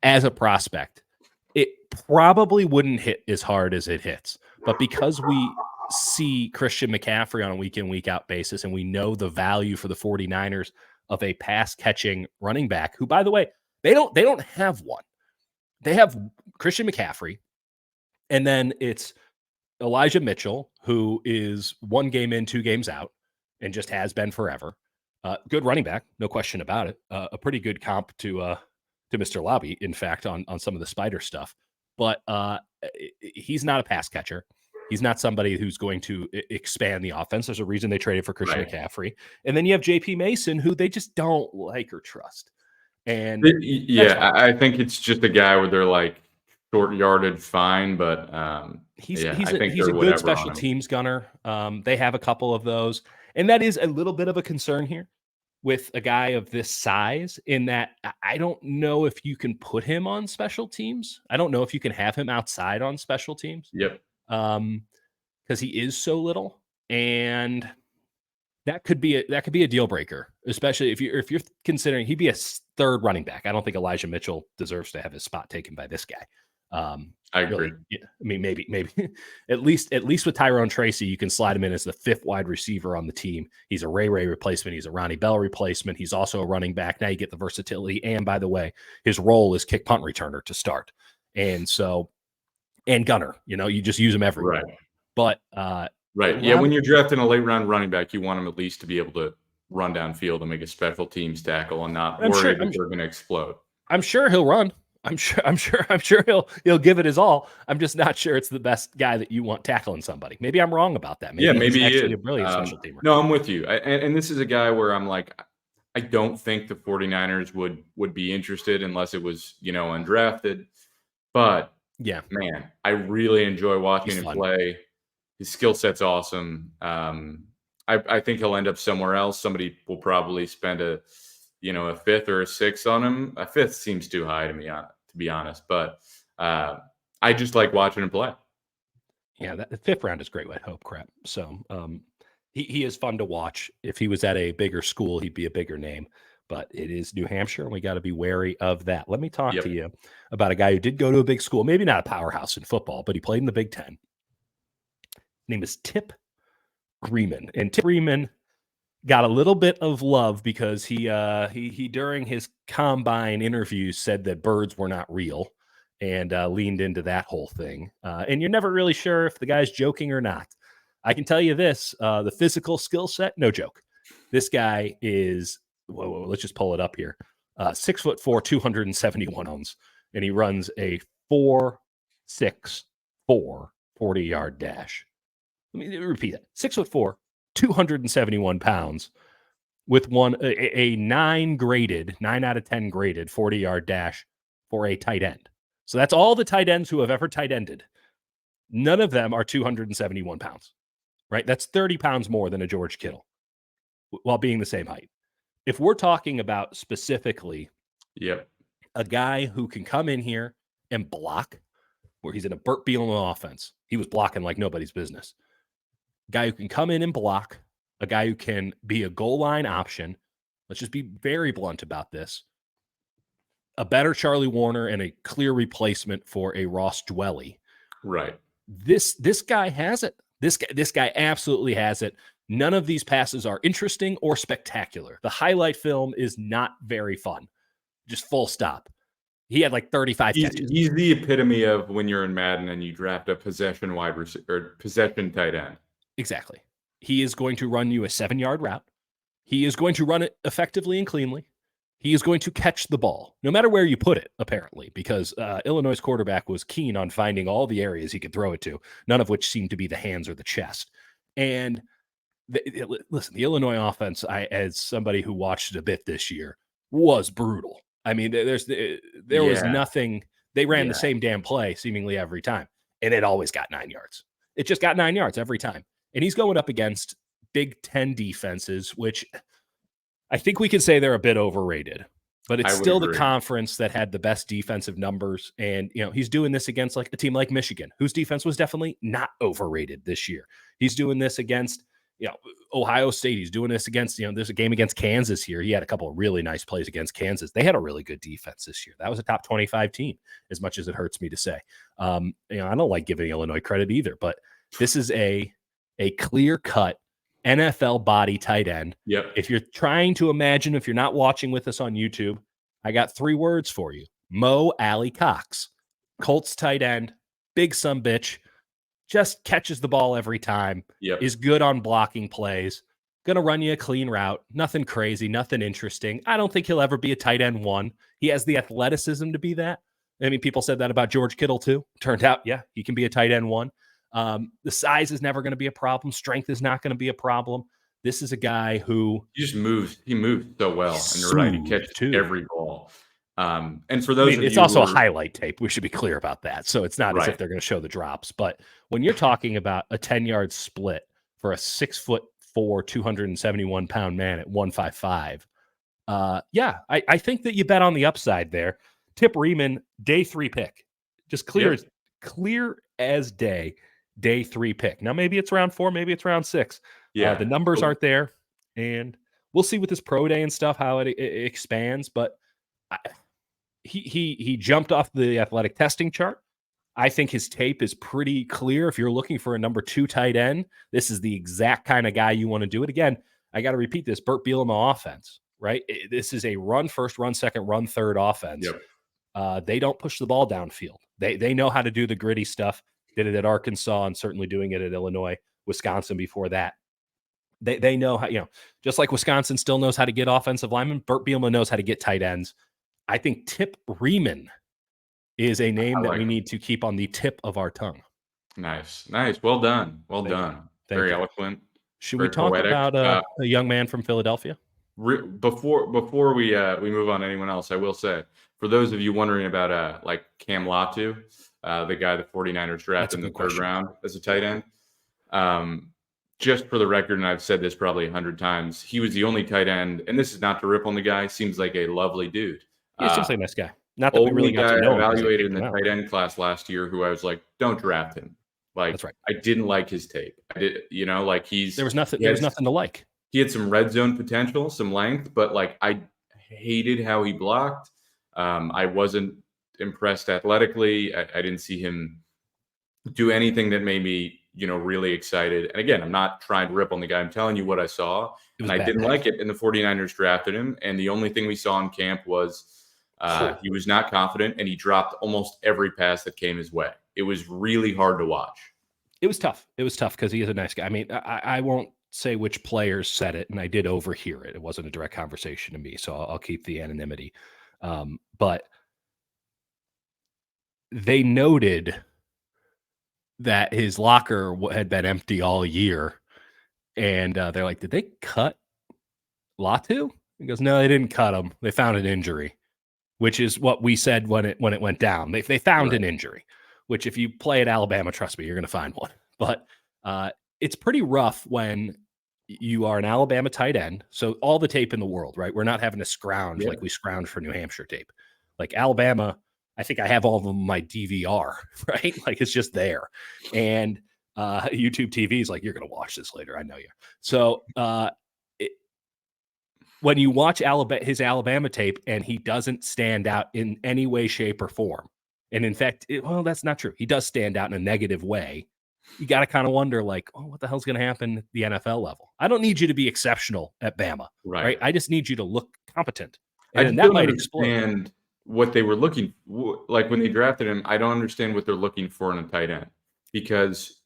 a prospect, it probably wouldn't hit as hard as it hits. But because we see Christian McCaffrey on a week in, week out basis, and we know the value for the 49ers of a pass catching running back, who, by the way, they don't have one. They have Christian McCaffrey, and then it's Elijah Mitchell, who is 1 game in, 2 games out, and just has been forever. Good running back, no question about it. A pretty good comp to Mr. Laube, in fact, on some of the spider stuff. But he's not a pass catcher. He's not somebody who's going to expand the offense. There's a reason they traded for Christian McCaffrey. And then you have JP Mason, who they just don't like or trust. And I think it's just a guy where they're like, short yardage, fine, but He's yeah, he's I a think he's a they're good whatever special on him. teams gunner. They have a couple of those, and that is a little bit of a concern here with a guy of this size in that I don't know if you can put him on special teams. I don't know if you can have him outside on special teams, Yep. because he is so little, and that could be a deal breaker, especially if you're considering he'd be a third running back. I don't think Elijah Mitchell deserves to have his spot taken by this guy. I agree. Really, yeah, I mean, maybe at least with Tyrone Tracy, you can slide him in as the fifth wide receiver on the team. He's a Ray replacement. He's a Ronnie Bell replacement. He's also a running back. Now you get the versatility. And by the way, his role is kick punt returner to start. And gunner, you just use him everywhere. Right. But Right. Yeah, when you're drafting a late round running back, you want him at least to be able to run downfield and make a special teams tackle and not I'm worry sure that they're going to explode. I'm sure he'll run. I'm sure he'll give it his all. I'm just not sure it's the best guy that you want tackling somebody. Maybe I'm wrong about that. Yeah, Maybe he's maybe he actually is. a brilliant special teamer. No, I'm with you. And this is a guy where I'm like, I don't think the 49ers would be interested unless it was, undrafted. But Yeah, man, I really enjoy watching he's him fun. play. His skill set's awesome. I think he'll end up somewhere else. Somebody will probably spend a fifth or a sixth on him. A fifth seems too high to me, to be honest. But I just like watching him play. Yeah, the fifth round is great with Hope crap. So he is fun to watch. If he was at a bigger school, he'd be a bigger name. But it is New Hampshire, and we got to be wary of that. Let me talk Yep. to you about a guy who did go to a big school, maybe not a powerhouse in football, but he played in the Big Ten. His name is Tip Freeman, and Tip Freeman got a little bit of love because he during his combine interviews said that birds were not real, and leaned into that whole thing. And you're never really sure if the guy's joking or not. I can tell you this: the physical skill set, no joke. This guy is. Whoa, let's just pull it up here. 6'4", 271 pounds, and he runs a 4.64 40-yard dash. Let me repeat it: 6'4", 271 pounds, with a 9 out of 10 graded 40-yard dash for a tight end. So that's all the tight ends who have ever tight ended. None of them are 271 pounds, right? That's 30 pounds more than a George Kittle while being the same height. If we're talking about specifically Yep. a guy who can come in here and block, where he's in a Burt Bielema offense, he was blocking like nobody's business. Guy who can come in and block, a guy who can be a goal line option. Let's just be very blunt about this. A better Charlie Warner and a clear replacement for a Ross Dwelly. Right. This guy has it. This guy absolutely has it. None of these passes are interesting or spectacular. The highlight film is not very fun. Just full stop. He had like 35 catches. He's the epitome of when you're in Madden and you draft a possession wide receiver or possession tight end. Exactly. He is going to run you a 7-yard route. He is going to run it effectively and cleanly. He is going to catch the ball, no matter where you put it, apparently, because Illinois' quarterback was keen on finding all the areas he could throw it to, none of which seemed to be the hands or the chest. And listen, the Illinois offense, as somebody who watched it a bit this year, was brutal. I mean, there was nothing. They ran the same damn play seemingly every time, and it always got 9 yards. It just got 9 yards every time. And he's going up against Big Ten defenses, which I think we can say they're a bit overrated, but it's still the conference that had the best defensive numbers. And, he's doing this against like a team like Michigan, whose defense was definitely not overrated this year. He's doing this against, Ohio State. He's doing this against, there's a game against Kansas here. He had a couple of really nice plays against Kansas. They had a really good defense this year. That was a top 25 team, as much as it hurts me to say. I don't like giving Illinois credit either, but this is a clear-cut NFL body tight end. Yep. If you're trying to imagine, if you're not watching with us on YouTube, I got 3 words for you. Mo Alley Cox. Colts tight end, big sumbitch, just catches the ball every time, is good on blocking plays, going to run you a clean route, nothing crazy, nothing interesting. I don't think he'll ever be a tight end 1. He has the athleticism to be that. I mean, people said that about George Kittle too. Turned out, he can be a tight end 1. The size is never going to be a problem. Strength is not going to be a problem. This is a guy who he just moves. He moves so well, and you're right. He catches every ball. And for I those mean, of it's you who also a are highlight tape. We should be clear about that. So it's not as if right, they're going to show the drops. But when you're talking about a 10-yard split for a 6'4", 271-pound man at 155, yeah, I think that you bet on the upside there. Tip Riemann, day 3 pick, just yep, clear as day 3 pick. Now maybe it's round 4, maybe it's round 6. The yeah. numbers So aren't there, and we'll see with this pro day and stuff how it expands. But I, he jumped off the athletic testing chart. I think his tape is pretty clear. If you're looking for a number 2 tight end, this is the exact kind of guy you want to do it. Again, I got to repeat this: Burt Bielema offense, right? This is a run first, run second, run third offense. yep, They don't push the ball downfield. They know how to do the gritty stuff. Did it at Arkansas and certainly doing it at Illinois, Wisconsin before that. They know how, just like Wisconsin still knows how to get offensive linemen, Burt Bielema knows how to get tight ends. I think Tip Riemann is a name I that like we him. need to keep on the tip of our tongue. Nice, nice. Well done, well Thank you. done. Thank Very you. eloquent, Should we very talk poetic. about a young man from Philadelphia? Before we move on to anyone else, I will say, for those of you wondering about like Cam Latu, the guy the 49ers That's drafted a in the good third question. round as a tight end. Um, just for the record, and I've said this probably 100 times, he was the only tight end, and this is not to rip on the guy. Seems like a lovely dude. He seems Uh, like a nice guy. Not that we really only got to guy know him because they evaluated kicked in him the out. tight end class last year who I was like, don't draft him. Like That's right. I didn't like his tape. I did, like There was nothing. he There was has nothing to like. he had some red zone potential, some length, but like I hated how he blocked. I wasn't impressed athletically. I didn't see him do anything that made me, really excited. And again, I'm not trying to rip on the guy. I'm telling you what I saw, It was and a I bad didn't pick. like it. And the 49ers drafted him, and the only thing we saw in camp was he was not confident, and he dropped almost every pass that came his way. It was really hard to watch. It was tough. It was tough because he is a nice guy. I mean, I won't say which players said it, and I did overhear it. It wasn't a direct conversation to me, so I'll keep the anonymity. But they noted that his locker had been empty all year, and they're like, "Did they cut Latu?" He goes, "No, they didn't cut him. They found an injury," which is what we said when it went down. They found Right. an injury, which if you play at Alabama, trust me, you're going to find one. But it's pretty rough when you are an Alabama tight end. So all the tape in the world, right? We're not having to scrounge like Yeah. we scrounge for New Hampshire tape. Like Alabama, I think I have all of them on my DVR, right? Like it's just there. And YouTube TV is like, you're going to watch this later. I know you. So when you watch his Alabama tape and he doesn't stand out in any way, shape, or form, and in fact, well, that's not true. He does stand out in a negative way. You got to kind of wonder, like, oh, what the hell's going to happen at the NFL level? I don't need you to be exceptional at Bama, Right. right? I just need you to look competent, I and then just that don't might explode. understand what they were looking like when they drafted him. I don't understand what they're looking for in a tight end because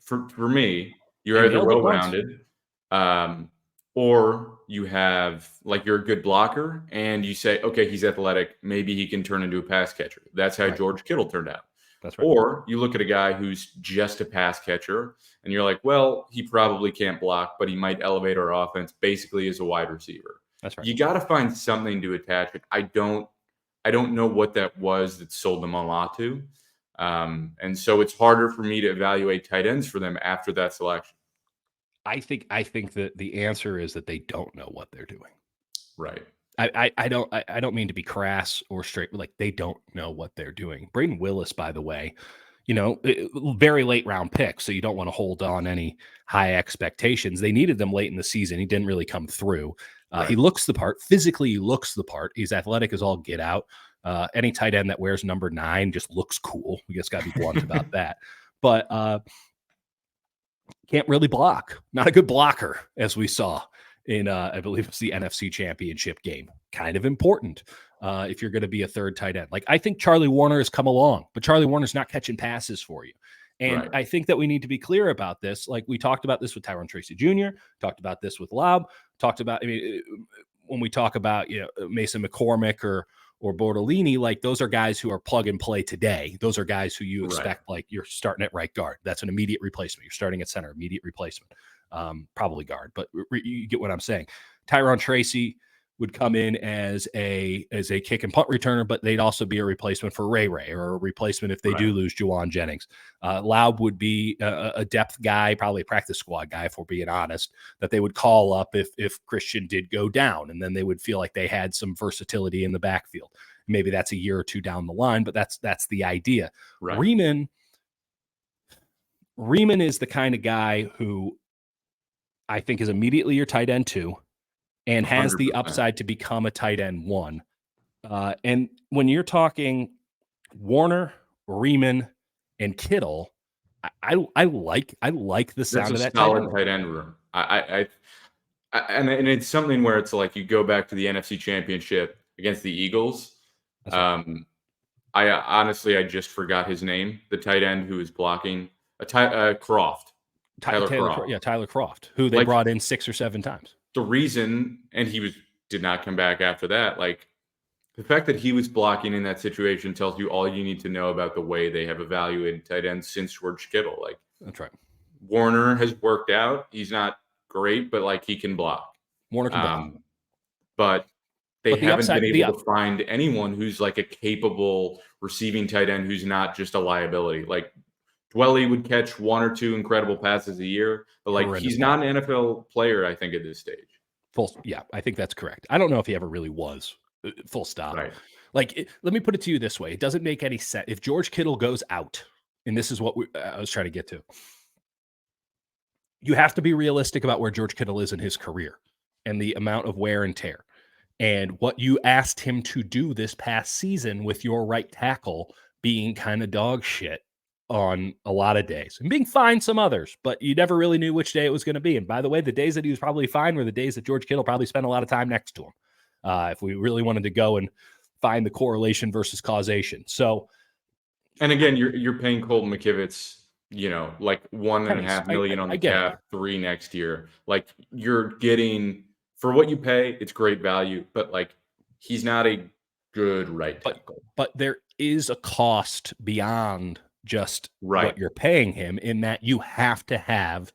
for me, They you're either nailed it once. well-rounded, um, or you have like you're a good blocker and you say, okay, he's athletic, maybe he can turn into a pass catcher. That's how Right. George Kittle turned out. That's right. Or you look at a guy who's just a pass catcher and you're like, well, he probably can't block, but he might elevate our offense basically as a wide receiver. That's right. You got to find something to attach it. I don't know what that was that sold them a lot to. And so it's harder for me to evaluate tight ends for them after that selection. I think that the answer is that they don't know what they're doing. Right. I don't mean to be crass or straight, but like they don't know what they're doing. Braden Willis, by the way, very late round pick, so you don't want to hold on any high expectations. They needed them late in the season. He didn't really come through. He Right. looks the part. Physically, he looks the part. He's athletic as all get out. Any tight end that wears number 9 just looks cool. We just got to be blunt about that. But can't really block. Not a good blocker, as we saw in, I believe it's the NFC Championship game. Kind of important if you're going to be a third tight end. Like, I think Charlie Warner has come along, but Charlie Warner's not catching passes for you. And Right. I think that we need to be clear about this. Like, we talked about this with Tyrone Tracy Jr., talked about this with Lob, talked about, when we talk about, Mason McCormick or Bortolini, like those are guys who are plug and play today. Those are guys who you Right. expect, like you're starting at right guard. That's an immediate replacement. You're starting at center, immediate replacement. Probably guard, but you get what I'm saying. Tyrone Tracy, would come in as a kick and punt returner, but they'd also be a replacement for Ray or a replacement if they do lose Juwan Jennings. Laub would be a depth guy, probably a practice squad guy, if we're being honest, that they would call up if Christian did go down, and then they would feel like they had some versatility in the backfield. Maybe that's a year or two down the line, but that's the idea. Right. Riemann is the kind of guy who I think is immediately your tight end 2 and has the 100%. upside to become a tight end 1. And when you're talking Warner, Riemann, and Kittle, I like the sound of that solid tight end room. And it's something where it's like you go back to the NFC Championship against the Eagles. Right. I just forgot his name. The tight end who is blocking Croft. Tyler Croft. Yeah, Tyler Croft, who they brought in 6 or 7 times. The reason, and did not come back after that. Like the fact that he was blocking in that situation tells you all you need to know about the way they have evaluated tight ends since George Kittle. Like that's right. Warner has worked out. He's not great, but like he can block. Warner can block. But they haven't been able to find anyone who's like a capable receiving tight end who's not just a liability. Like Dwelley would catch 1 or 2 incredible passes a year, but like he's not an NFL player, I think, at this stage. Yeah, I think that's correct. I don't know if he ever really was. Full stop. Right. Like, let me put it to you this way. It doesn't make any sense. If George Kittle goes out, and this is what I was trying to get to, you have to be realistic about where George Kittle is in his career and the amount of wear and tear. And what you asked him to do this past season with your right tackle being kind of dog shit on a lot of days and being fine some others, but you never really knew which day it was going to be. And by the way, the days that he was probably fine were the days that George Kittle probably spent a lot of time next to him. If we really wanted to go and find the correlation versus causation. So, and again, you're paying Colton McKivitz, like $1.5 million on the cap, 3 next year. Like you're getting for what you pay, it's great value, but like he's not a good right tackle. But there is a cost beyond just what you're paying him in that you have to have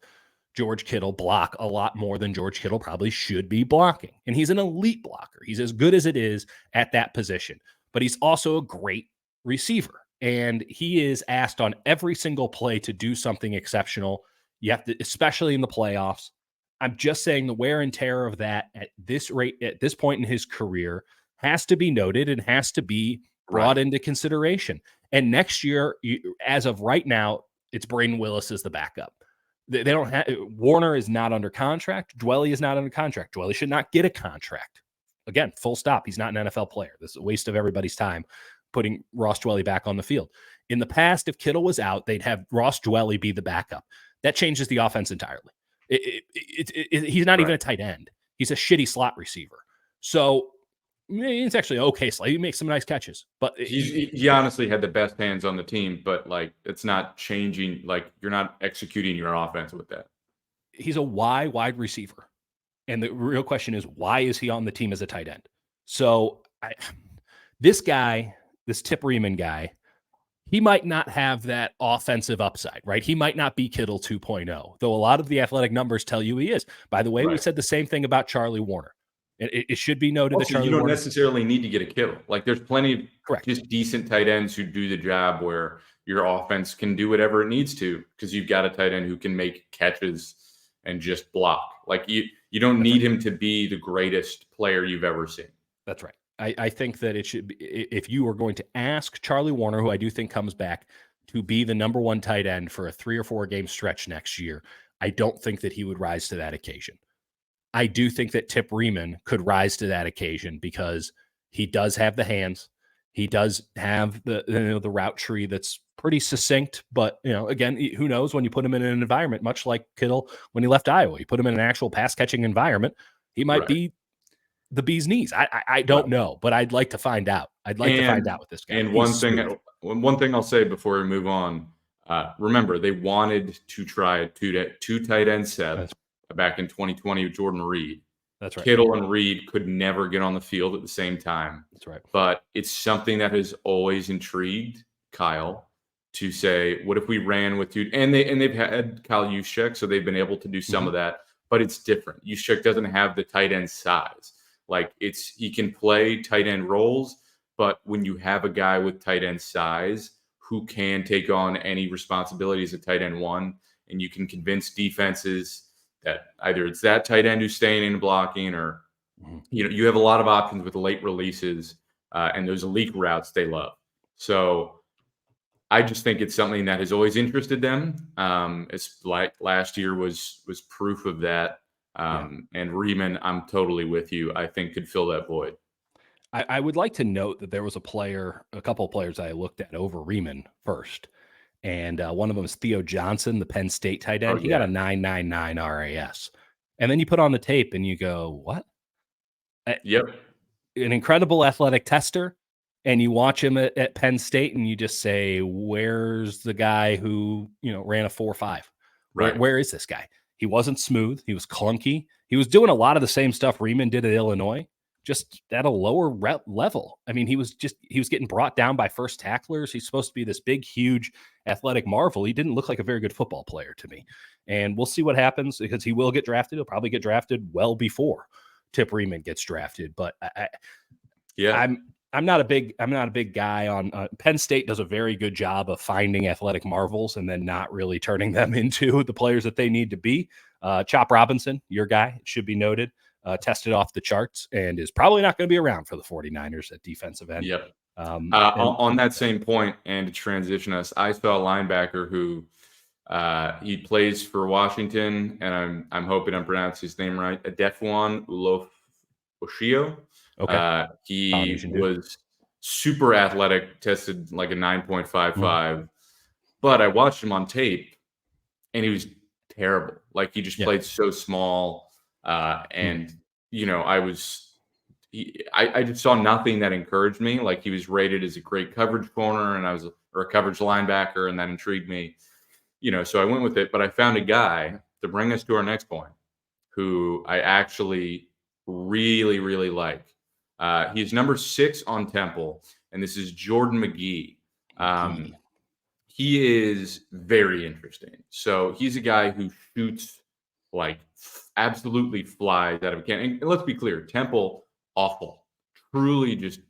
George Kittle block a lot more than George Kittle probably should be blocking. And he's an elite blocker. He's as good as it is at that position, but he's also a great receiver. And he is asked on every single play to do something exceptional. You have to, especially in the playoffs. I'm just saying the wear and tear of that at this rate, at this point in his career, has to be noted and has to be brought into consideration. And next year, as of right now, it's Braden Willis as the backup. They don't have Warner is not under contract. Dwelley is not under contract. Dwelley should not get a contract. Again, full stop. He's not an NFL player. This is a waste of everybody's time putting Ross Dwelley back on the field. In the past, if Kittle was out, they'd have Ross Dwelley be the backup. That changes the offense entirely. He's not even a tight end. He's a shitty slot receiver. So it's actually okay. He makes some nice catches, but he honestly had the best hands on the team. But like, it's not changing. Like, you're not executing your offense with that. He's a wide receiver, and the real question is, why is he on the team as a tight end? So this Tip Riemann guy, he might not have that offensive upside, right? He might not be Kittle 2.0, though a lot of the athletic numbers tell you he is. By the way, we said the same thing about Charlie Warner. It should be noted that Charlie you don't Warner, necessarily need to get a Kittle. Like there's plenty of just decent tight ends who do the job where your offense can do whatever it needs to because you've got a tight end who can make catches and just block. Like you don't need him to be the greatest player you've ever seen. That's right. I think that it should be, if you are going to ask Charlie Warner, who I do think comes back, to be the number 1 tight end for a 3 or 4 game stretch next year, I don't think that he would rise to that occasion. I do think that Tip Riemann could rise to that occasion because he does have the hands. He does have the route tree that's pretty succinct, but again, who knows when you put him in an environment, much like Kittle when he left Iowa, you put him in an actual pass catching environment, he might be the bee's knees. I don't know, but I'd like to find out. I'd like to find out with this guy. And one thing I'll say before we move on, remember they wanted to try a two tight end set back in 2020 with Jordan Reed. That's right. Kittle and Reed could never get on the field at the same time. That's right. But it's something that has always intrigued Kyle to say, what if we ran with you? And they've had Kyle Juszczyk, so they've been able to do some of that, but it's different. Juszczyk doesn't have the tight end size. Like he can play tight end roles, but when you have a guy with tight end size who can take on any responsibility as a tight end one, and you can convince defenses that either it's that tight end who's staying in blocking, or you have a lot of options with late releases and those elite routes they love. So I just think it's something that has always interested them. It's like last year was proof of that. Yeah. And Riemann, I'm totally with you. I think could fill that void. I would like to note that there was a couple of players I looked at over Riemann first. And one of them is Theo Johnson, the Penn State tight Oh end. He got yeah. a 9.99 RAS. And then you put on the tape and you go, what? Yep. An incredible athletic tester. And you watch him at Penn State and you just say, where's the guy who, ran a 4.5? Right. Where is this guy? He wasn't smooth. He was clunky. He was doing a lot of the same stuff Riemann did at Illinois, just at a lower level. I mean, he was getting brought down by first tacklers. He's supposed to be this big, huge athletic marvel. He didn't look like a very good football player to me. And we'll see what happens because he will get drafted. He'll probably get drafted well before Tip Riemann gets drafted. But I'm not a big guy on Penn State does a very good job of finding athletic marvels and then not really turning them into the players that they need to be. Chop Robinson, your guy, it should be noted, tested off the charts and is probably not going to be around for the 49ers at defensive end. Yep. On that same point, and to transition us, I saw a linebacker who he plays for Washington, and I'm hoping I'm pronouncing his name right. Adefwan Ulofoshio. Okay. He was super athletic, tested like a 9.55, but I watched him on tape and he was terrible. Like he just played so small. And I just saw nothing that encouraged me. Like he was rated as a great coverage corner or a coverage linebacker, and that intrigued me, so I went with it, but I found a guy to bring us to our next point who I actually really, really like. He's number 6 on Temple, and this is Jordan McGee. He is very interesting. So he's a guy who shoots like absolutely flies out of a cannon. And let's be clear, Temple, awful, truly just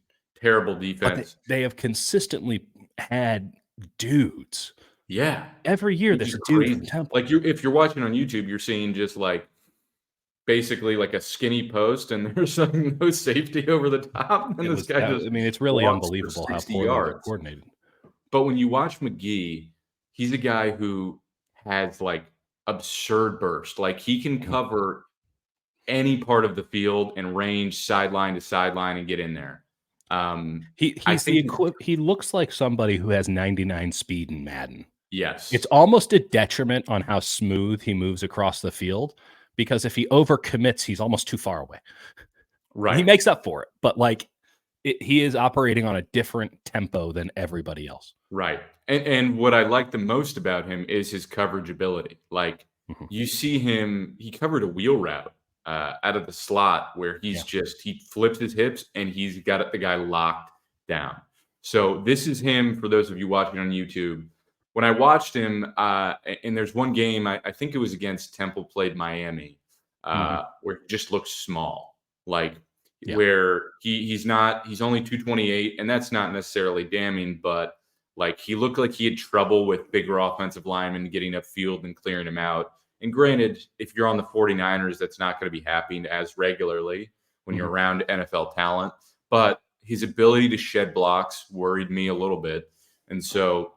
terrible defense. But they have consistently had dudes. Yeah, every year there's a dude from Temple. Like if you're watching on YouTube, you're seeing just like basically like a skinny post and there's like no safety over the top. And this guy just, it's really unbelievable how poorly they're coordinated. But when you watch McGee, he's a guy who has like absurd burst. Like he can cover any part of the field and range sideline to sideline and get in there. He looks like somebody who has 99 speed in Madden. Yes. It's almost a detriment on how smooth he moves across the field. Because if he overcommits, he's almost too far away. Right. He makes up for it, but he is operating on a different tempo than everybody else. Right. And what I like the most about him is his coverage ability. Like you see him, he covered a wheel route out of the slot where he flips his hips and he's got the guy locked down. So this is him for those of you watching on YouTube. When I watched him, and there's one game, I think it was against Temple played Miami, where he just looks small, where he's only 228, and that's not necessarily damning, but like he looked like he had trouble with bigger offensive linemen getting upfield and clearing him out. And granted, if you're on the 49ers, that's not going to be happening as regularly when you're around NFL talent, but his ability to shed blocks worried me a little bit. And so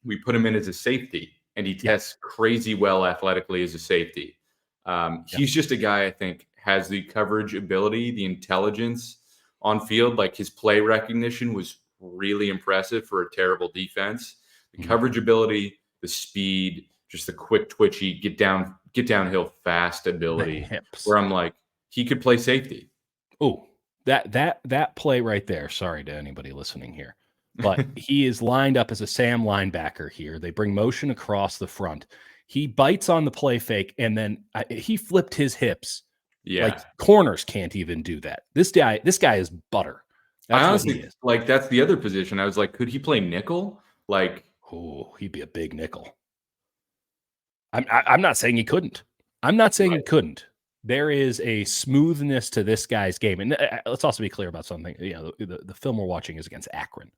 we put him in as a safety, and he tests crazy well athletically as a safety. He's just a guy I think has the coverage ability, the intelligence on field. Like his play recognition was really impressive for a terrible defense. The coverage ability, the speed, just the quick twitchy, get downhill fast ability. Where I'm like, he could play safety. Oh, that play right there. Sorry to anybody listening here. But he is lined up as a Sam linebacker here. They bring motion across the front. He bites on the play fake, and then he flipped his hips. Yeah. Like corners can't even do that. This guy is butter. That's honestly, what he is. Like that's the other position. I was like, could he play nickel? Like, he'd be a big nickel. I'm not saying he couldn't. I'm not saying he couldn't. there is a smoothness to this guy's game. And let's also be clear about something. The film we're watching is against Akron.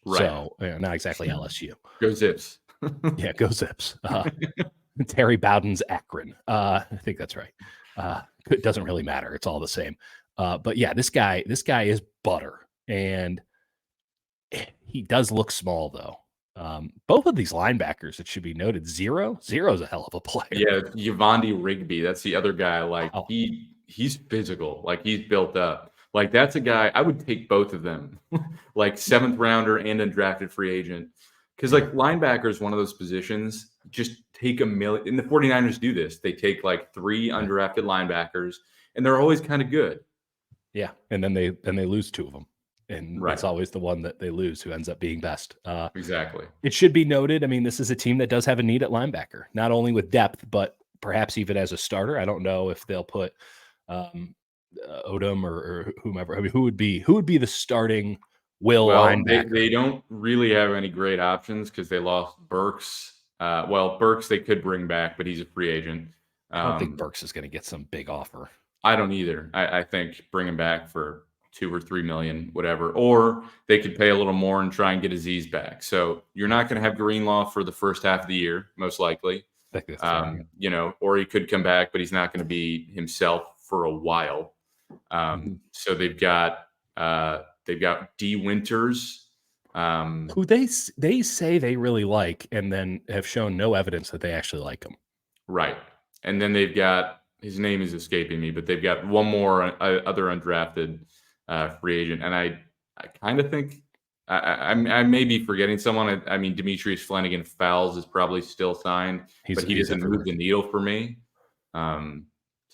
Right. So not exactly LSU. Go Zips. Yeah, go Zips. Terry Bowden's Akron. I think that's right. It doesn't really matter. It's all the same. But yeah, this guy is butter. And he does look small, though. Both of these linebackers, it should be noted, Zero's a hell of a player. Yeah, Yvonne Rigby, that's the other guy, like, Oh. he's physical, like, he's built up. Like, that's a guy I would take both of them, like, 7th rounder and undrafted free agent. Because, like, linebacker is one of those positions, just take and the 49ers do this. They take, like, 3 undrafted linebackers, and they're always kinda good. Yeah, and then they lose 2 of them. And Right. it's always the one that they lose who ends up being best. Exactly. It should be noted, I mean, this is a team that does have a need at linebacker, not only with depth, but perhaps even as a starter. I don't know if they'll put Odom or whomever. I mean, who would be the starting linebacker? They don't really have any great options because they lost Burks. Burks they could bring back, but he's a free agent. I don't think Burks is going to get some big offer. I don't either. I think bring him back for 2 or 3 million, whatever, or they could pay a little more and try and get Aziz back. So you're not going to have Greenlaw for the first half of the year, most likely. Or he could come back, but he's not going to be himself for a while. So they've got D Winters, who they say they really like, and then have shown no evidence that they actually like him. Right, and then they've got his name is escaping me, but they've got one more other undrafted free agent, and I kind of think I may be forgetting someone. I mean, Demetrius Flanagan Fowles is probably still signed, but he doesn't move the needle for me. I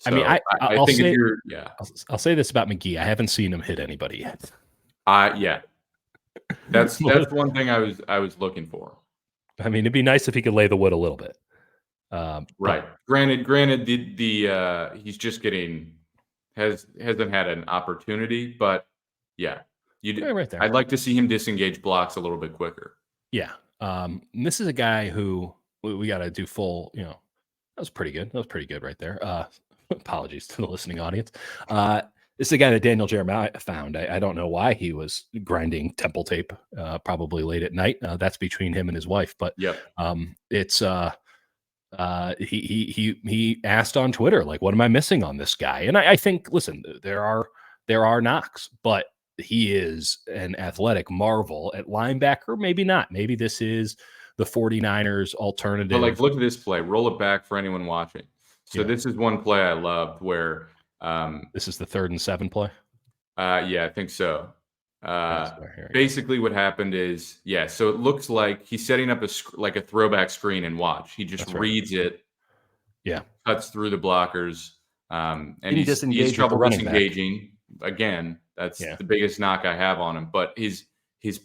think I'll say this about McGee. I haven't seen him hit anybody yet. Yeah, that's one thing I was looking for. I mean, it'd be nice if he could lay the wood a little bit. Right. Granted, the he's just hasn't had an opportunity, but yeah, right there. I'd like to see him disengage blocks a little bit quicker. Yeah. This is a guy who we got to do full. That was pretty good. That was pretty good right there. Apologies to the listening audience. This is a guy that Daniel Jeremiah found. I don't know why he was grinding temple tape, probably late at night. That's between him and his wife, but it's he asked on Twitter, like, what am I missing on this guy? And I think, listen, there are knocks, but he is an athletic marvel at linebacker. Maybe not. Maybe this is the 49ers alternative. But like, look at this play. Roll it back for anyone watching. So this is one play I loved where this is the 3rd and 7 play. Yeah, I think so. Basically what happened is, so it looks like he's setting up a throwback screen, and watch, he just reads it, cuts through the blockers, and he's trouble disengaging. Again, that's the biggest knock I have on him, but his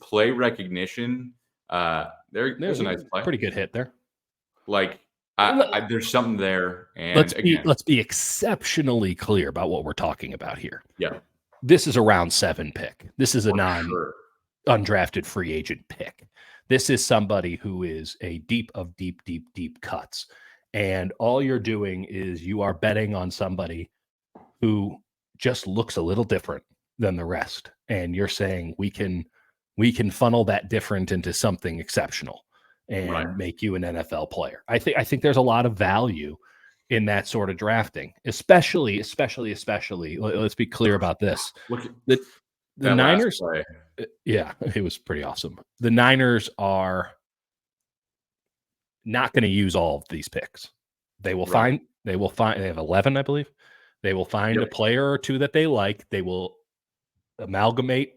play recognition, there's a nice play, pretty good hit there. Like, there's something there, and let's be exceptionally clear about what we're talking about here. Yeah. This is a round 7 pick. This is a undrafted free agent pick. This is somebody who is a deep cuts. And all you're doing is you are betting on somebody who just looks a little different than the rest. And you're saying we can funnel that different into something exceptional and make you an NFL player. I think there's a lot of value in that sort of drafting, especially. Let's be clear about this. The Niners, it was pretty awesome. The Niners are not going to use all of these picks. They will find. They have 11, I believe. They will find a player or two that they like. They will amalgamate,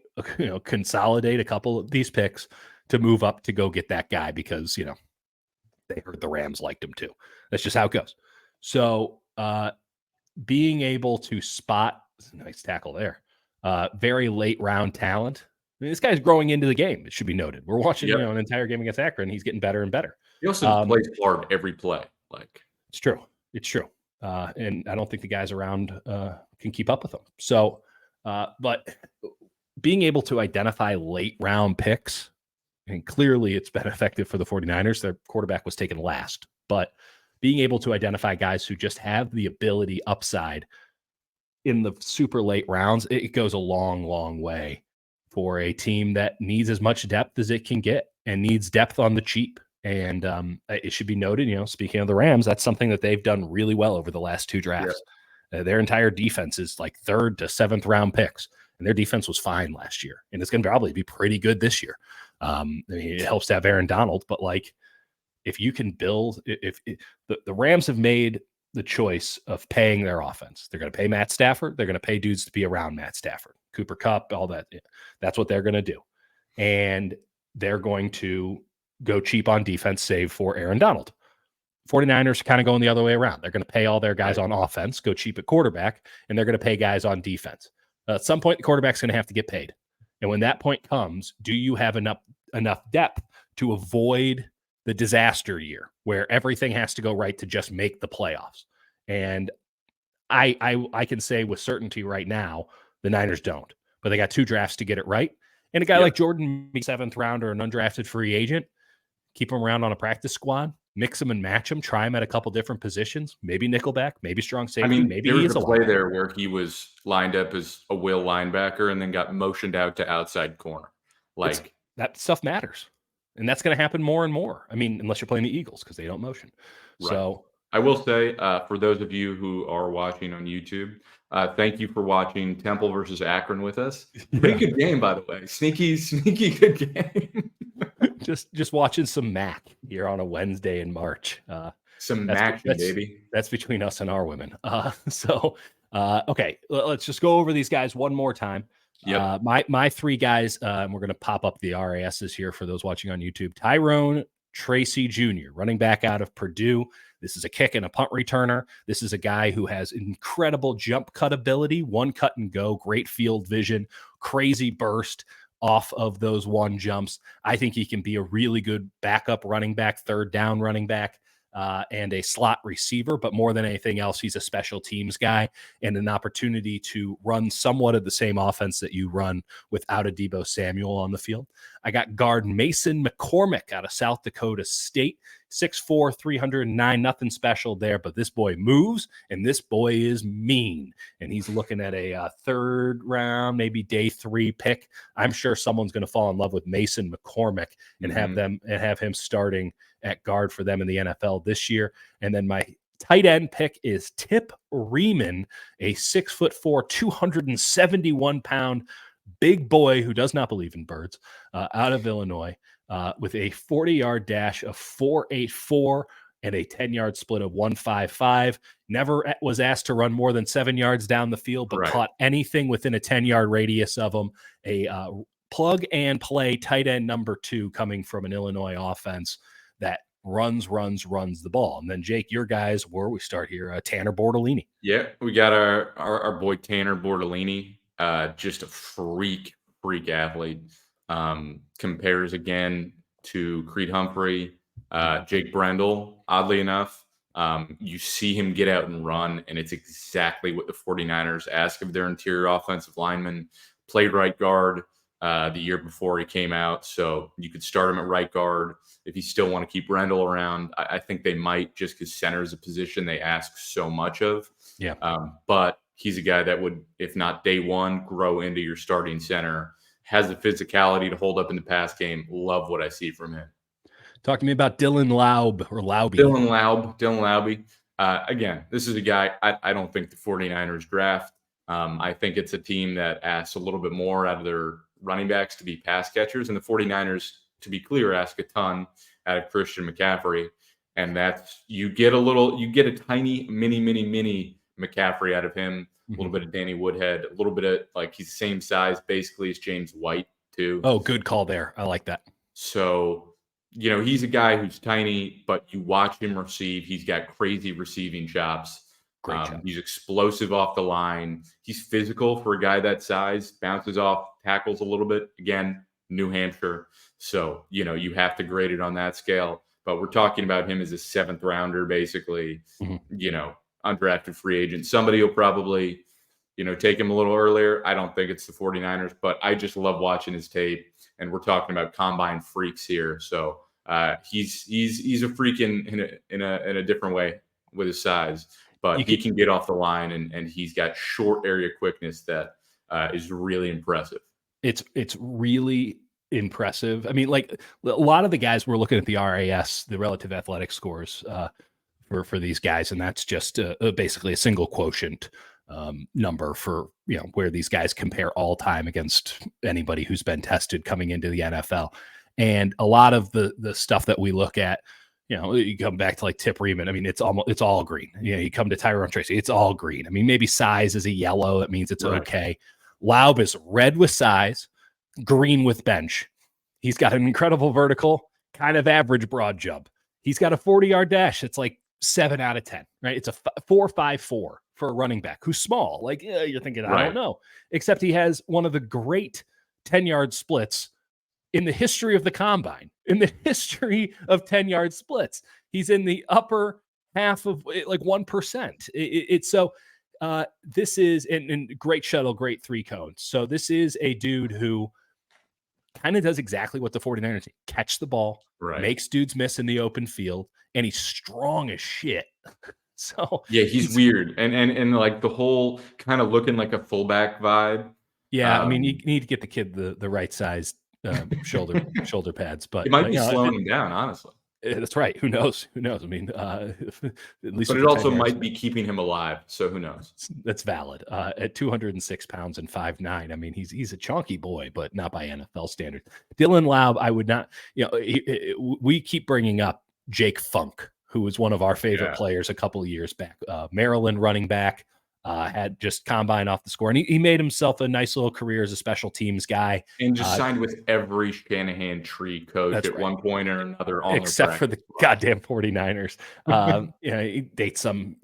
consolidate a couple of these picks to move up to go get that guy because they heard the Rams liked him too. That's just how it goes. So being able to spot, nice tackle there, very late round talent. I mean, this guy's growing into the game. It should be noted. We're watching an entire game against Akron. He's getting better and better. He also plays hard every play. Like, it's true. And I don't think the guys around can keep up with him. So, but being able to identify late round picks, and clearly it's been effective for the 49ers. Their quarterback was taken last, but being able to identify guys who just have the ability upside in the super late rounds, it goes a long, long way for a team that needs as much depth as it can get and needs depth on the cheap. And it should be noted, speaking of the Rams, that's something that they've done really well over the last two Yeah. drafts. Their entire defense is like 3rd to 7th round picks, and their defense was fine last year, and it's going to probably be pretty good this year. I mean, it helps to have Aaron Donald, but like if you can build, if the Rams have made the choice of paying their offense, they're going to pay Matt Stafford. They're going to pay dudes to be around Matt Stafford, Cooper Kupp, all that. That's what they're going to do, and they're going to go cheap on defense, save for Aaron Donald. 49ers kind of going the other way around. They're going to pay all their guys on offense, go cheap at quarterback, and they're going to pay guys on defense. At some point, the quarterback's going to have to get paid. And when that point comes, do you have enough depth to avoid the disaster year where everything has to go right to just make the playoffs? And I can say with certainty right now, the Niners don't. But they got 2 drafts to get it right. And a guy like Jordan, 7th rounder, an undrafted free agent, keep him around on a practice squad, mix him and match him, try him at a couple different positions, maybe nickelback, maybe strong safety, I mean, maybe there he was is a a play linebacker. there where he was lined up as a will linebacker and then got motioned out to outside corner. Like that stuff matters. And that's going to happen more and more. I mean, unless you're playing the Eagles because they don't motion. Right. So I will say, for those of you who are watching on YouTube, thank you for watching Temple versus Akron with us. Pretty good game, by the way. Sneaky good game. just watching some Mac here on a Wednesday in March. Some action, baby. That's between us and our women. Okay, let's just go over these guys one more time. Yep. My 3 guys, and we're going to pop up the RASs here for those watching on YouTube. Tyrone Tracy Jr., running back out of Purdue. This is a kick and a punt returner. This is a guy who has incredible jump cut ability, one cut and go, great field vision, crazy burst off of those one jumps. I think he can be a really good backup running back, 3rd down running back, and a slot receiver. But more than anything else, he's a special teams guy and an opportunity to run somewhat of the same offense that you run without a Deebo Samuel on the field. I got guard Mason McCormick out of South Dakota State. 6'4", 309, nothing special there, but this boy moves, and this boy is mean. And he's looking at a 3rd round, maybe day 3 pick. I'm sure someone's going to fall in love with Mason McCormick and have him starting at guard for them in the NFL this year. And then my tight end pick is Tip Riemann, a 6'4", 271-pound big boy who does not believe in birds, out of Illinois, with a 40-yard dash of 4.84 and a 10-yard split of 1.55. Never was asked to run more than 7 yards down the field, but caught anything within a 10-yard radius of him. A plug and play tight end number 2 coming from an Illinois offense that runs the ball. And then Jake, your guys were, we start here, Tanner Bortolini. Yeah, we got our boy Tanner Bortolini, just a freak athlete. Compares again to Creed Humphrey, Jake Brendel. Oddly enough, you see him get out and run, and it's exactly what the 49ers ask of their interior offensive lineman. Played right guard the year before he came out, so you could start him at right guard if you still want to keep Brendel around. I think they might, just because center is a position they ask so much of. Yeah. But he's a guy that would, if not day one, grow into your starting center. Has the physicality to hold up in the pass game. Love what I see from him. Talk to me about Dylan Laube or Laube. Dylan Laube. Again, this is a guy I don't think the 49ers draft. I think it's a team that asks a little bit more out of their running backs to be pass catchers. And the 49ers, to be clear, ask a ton out of Christian McCaffrey. And that's, you get a tiny mini McCaffrey out of him. A little bit of Danny Woodhead, a little bit of, like, he's the same size basically as James White too. Oh, good call there. I like that. So, he's a guy who's tiny, but you watch him receive. He's got crazy receiving chops. Great job. He's explosive off the line. He's physical for a guy that size, bounces off tackles a little bit. Again, New Hampshire. So, you have to grade it on that scale. But we're talking about him as a 7th rounder, basically, undrafted free agent. Somebody will probably, take him a little earlier. I don't think it's the 49ers, but I just love watching his tape. And we're talking about combine freaks here. So He's a freak in a different way with his size, but You he could, can get off the line, and he's got short area quickness that is really impressive. it's really impressive. I mean, like a lot of the guys we're looking at the RAS, the relative athletic scores for these guys, and that's just basically a single quotient number for where these guys compare all time against anybody who's been tested coming into the NFL. And a lot of the stuff that we look at, you come back to like Tip Reeman. I mean, it's all green. You come to Tyrone Tracy, it's all green. I mean, maybe size is a yellow. That means it's Right. okay. Laub is red with size, green with bench. He's got an incredible vertical, kind of average broad jump. He's got a 40-yard dash. It's like 7 out of 10, right? It's a 4.54 for a running back who's small. Like you're thinking, I don't know. Except he has one of the great 10-yard splits in the history of the combine, in the history of 10-yard splits. He's in the upper half of like 1%. It's so this is and great shuttle, great 3 cones. So this is a dude who kind of does exactly what the 49ers do. Catch the ball, makes dudes miss in the open field, and he's strong as shit. So yeah, he's weird. And like the whole kind of looking like a fullback vibe. Yeah, I mean, you need to get the kid the right size shoulder pads, but it might be slowing him down, honestly. That's right. Who knows? I mean, at least, but it also might be keeping him alive. So who knows? That's valid. At 206 pounds and 5'9", I mean, he's a chunky boy, but not by NFL standards. Dylan Laub, I would not. We keep bringing up Jake Funk, who was one of our favorite players a couple of years back. Maryland running back. Had just combine off the score, and he made himself a nice little career as a special teams guy. And just signed with every Shanahan tree coach at one point or another. Except for the goddamn 49ers. He dates some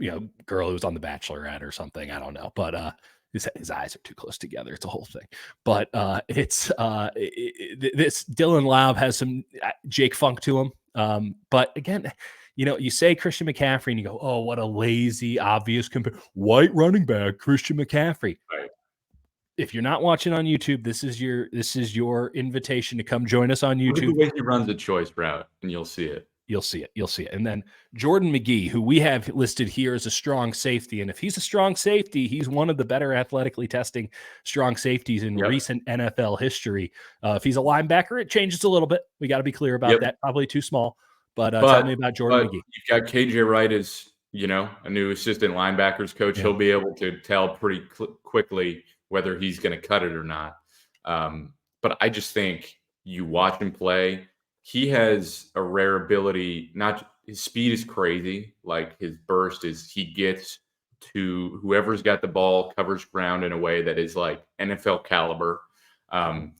girl who's on The Bachelorette or something. I don't know, but his eyes are too close together. It's a whole thing. But this Dylan Laub has some Jake Funk to him. But again, you say Christian McCaffrey and you go, oh, what a lazy, obvious white running back, Christian McCaffrey. Right. If you're not watching on YouTube, this is your invitation to come join us on YouTube. Look at the way he runs a choice route, and you'll see it. You'll see it. And then Jordan McGee, who we have listed here as a strong safety. And if he's a strong safety, he's one of the better athletically testing strong safeties in recent NFL history. If he's a linebacker, it changes a little bit. We got to be clear about that. Probably too small. But tell me about Jordan McGee. You've got KJ Wright as, a new assistant linebackers coach. Yeah. He'll be able to tell pretty quickly whether he's going to cut it or not. But I just think you watch him play. He has a rare ability. His speed is crazy. Like his burst is, he gets to whoever's got the ball, covers ground in a way that is like NFL caliber.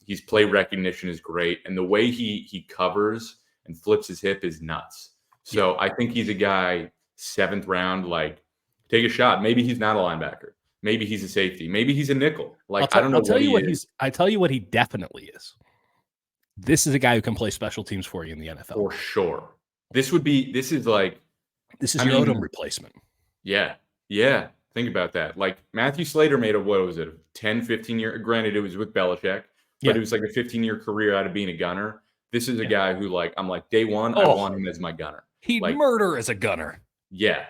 His play recognition is great. And the way he covers and flips his hip is nuts. So I think he's a guy, 7th round, like take a shot. Maybe he's not a linebacker. Maybe he's a safety. Maybe he's a nickel. Like I don't know. I tell you what he definitely is. This is a guy who can play special teams for you in the NFL. For sure. This is your Odom replacement. Yeah. Yeah. Think about that. Like Matthew Slater made what was it? 10, 15 year, granted it was with Belichick, but it was like a 15-year career out of being a gunner. This is a guy who I'm like day one, I want him as my gunner. He'd murder as a gunner. Yeah.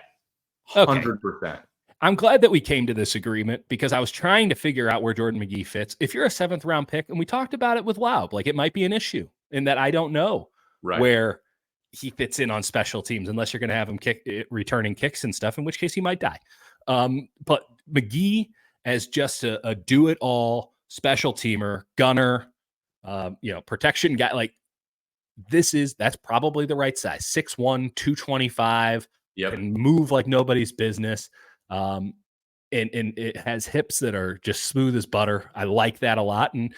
100%. Okay. I'm glad that we came to this agreement because I was trying to figure out where Jordan McGee fits. If you're a 7th round pick, and we talked about it with Laub, like it might be an issue in that I don't know where he fits in on special teams unless you're going to have him returning kicks and stuff, in which case he might die. But McGee as just a do-it-all special teamer, gunner, protection guy, like that's probably the right size. 6'1", 225, and move like nobody's business. And it has hips that are just smooth as butter. I like that a lot. And,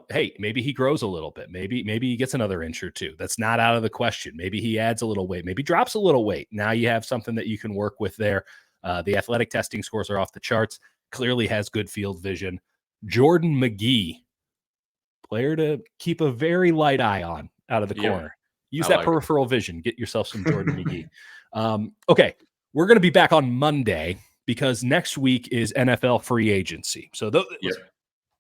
hey, maybe he grows a little bit. Maybe he gets another inch or two. That's not out of the question. Maybe he adds a little weight, maybe drops a little weight. Now you have something that you can work with there. The athletic testing scores are off the charts. Clearly has good field vision. Jordan McGee, player to keep a very light eye on out of the corner. Use that peripheral vision. Get yourself some Jordan McGee. Okay. We're going to be back on Monday because next week is NFL free agency. So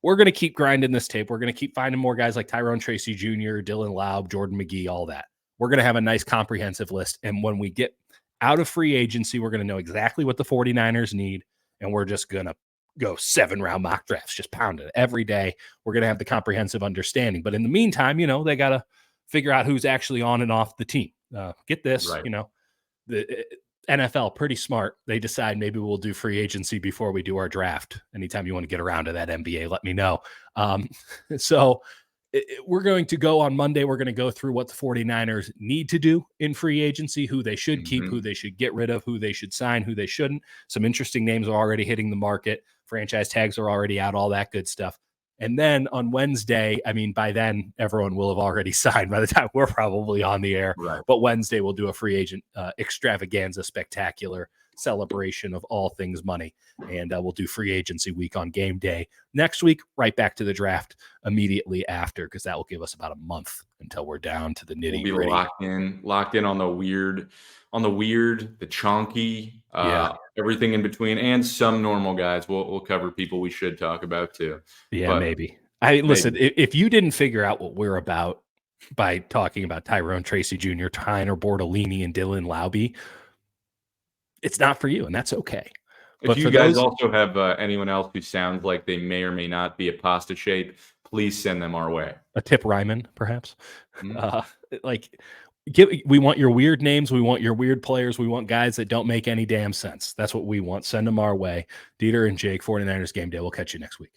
we're going to keep grinding this tape. We're going to keep finding more guys like Tyrone Tracy Jr., Dylan Laub, Jordan McGee, all that. we're going to have a nice comprehensive list. And when we get out of free agency, we're going to know exactly what the 49ers need. And we're just going to go 7-round mock drafts, just pound it every day. We're going to have the comprehensive understanding. But in the meantime, they got to figure out who's actually on and off the team. Get this, Right. The NFL, pretty smart. They decide maybe we'll do free agency before we do our draft. Anytime you want to get around to that NBA, let me know. So we're going to go on Monday. We're going to go through what the 49ers need to do in free agency, who they should keep, who they should get rid of, who they should sign, who they shouldn't. Some interesting names are already hitting the market. Franchise tags are already out, all that good stuff. And then on Wednesday, by then everyone will have already signed by the time we're probably on the air. Right. But Wednesday we'll do a free agent extravaganza, spectacular celebration of all things money. And we'll do free agency week on game day next week, right back to the draft immediately after, because that will give us about a month until we're down to the nitty gritty. We'll be locked in on the weird, the chunky, everything in between, and some normal guys. We'll cover people we should talk about too. Yeah, but maybe. Listen, if you didn't figure out what we're about by talking about Tyrone Tracy Jr., Tyner Bortolini, and Dylan Laube, it's not for you, and that's okay. If you guys also have anyone else who sounds like they may or may not be a pasta shape, please send them our way. A Tip Ryman, perhaps. We want your weird names. We want your weird players. We want guys that don't make any damn sense. That's what we want. Send them our way. Dieter and Jake, 49ers Game Day. We'll catch you next week.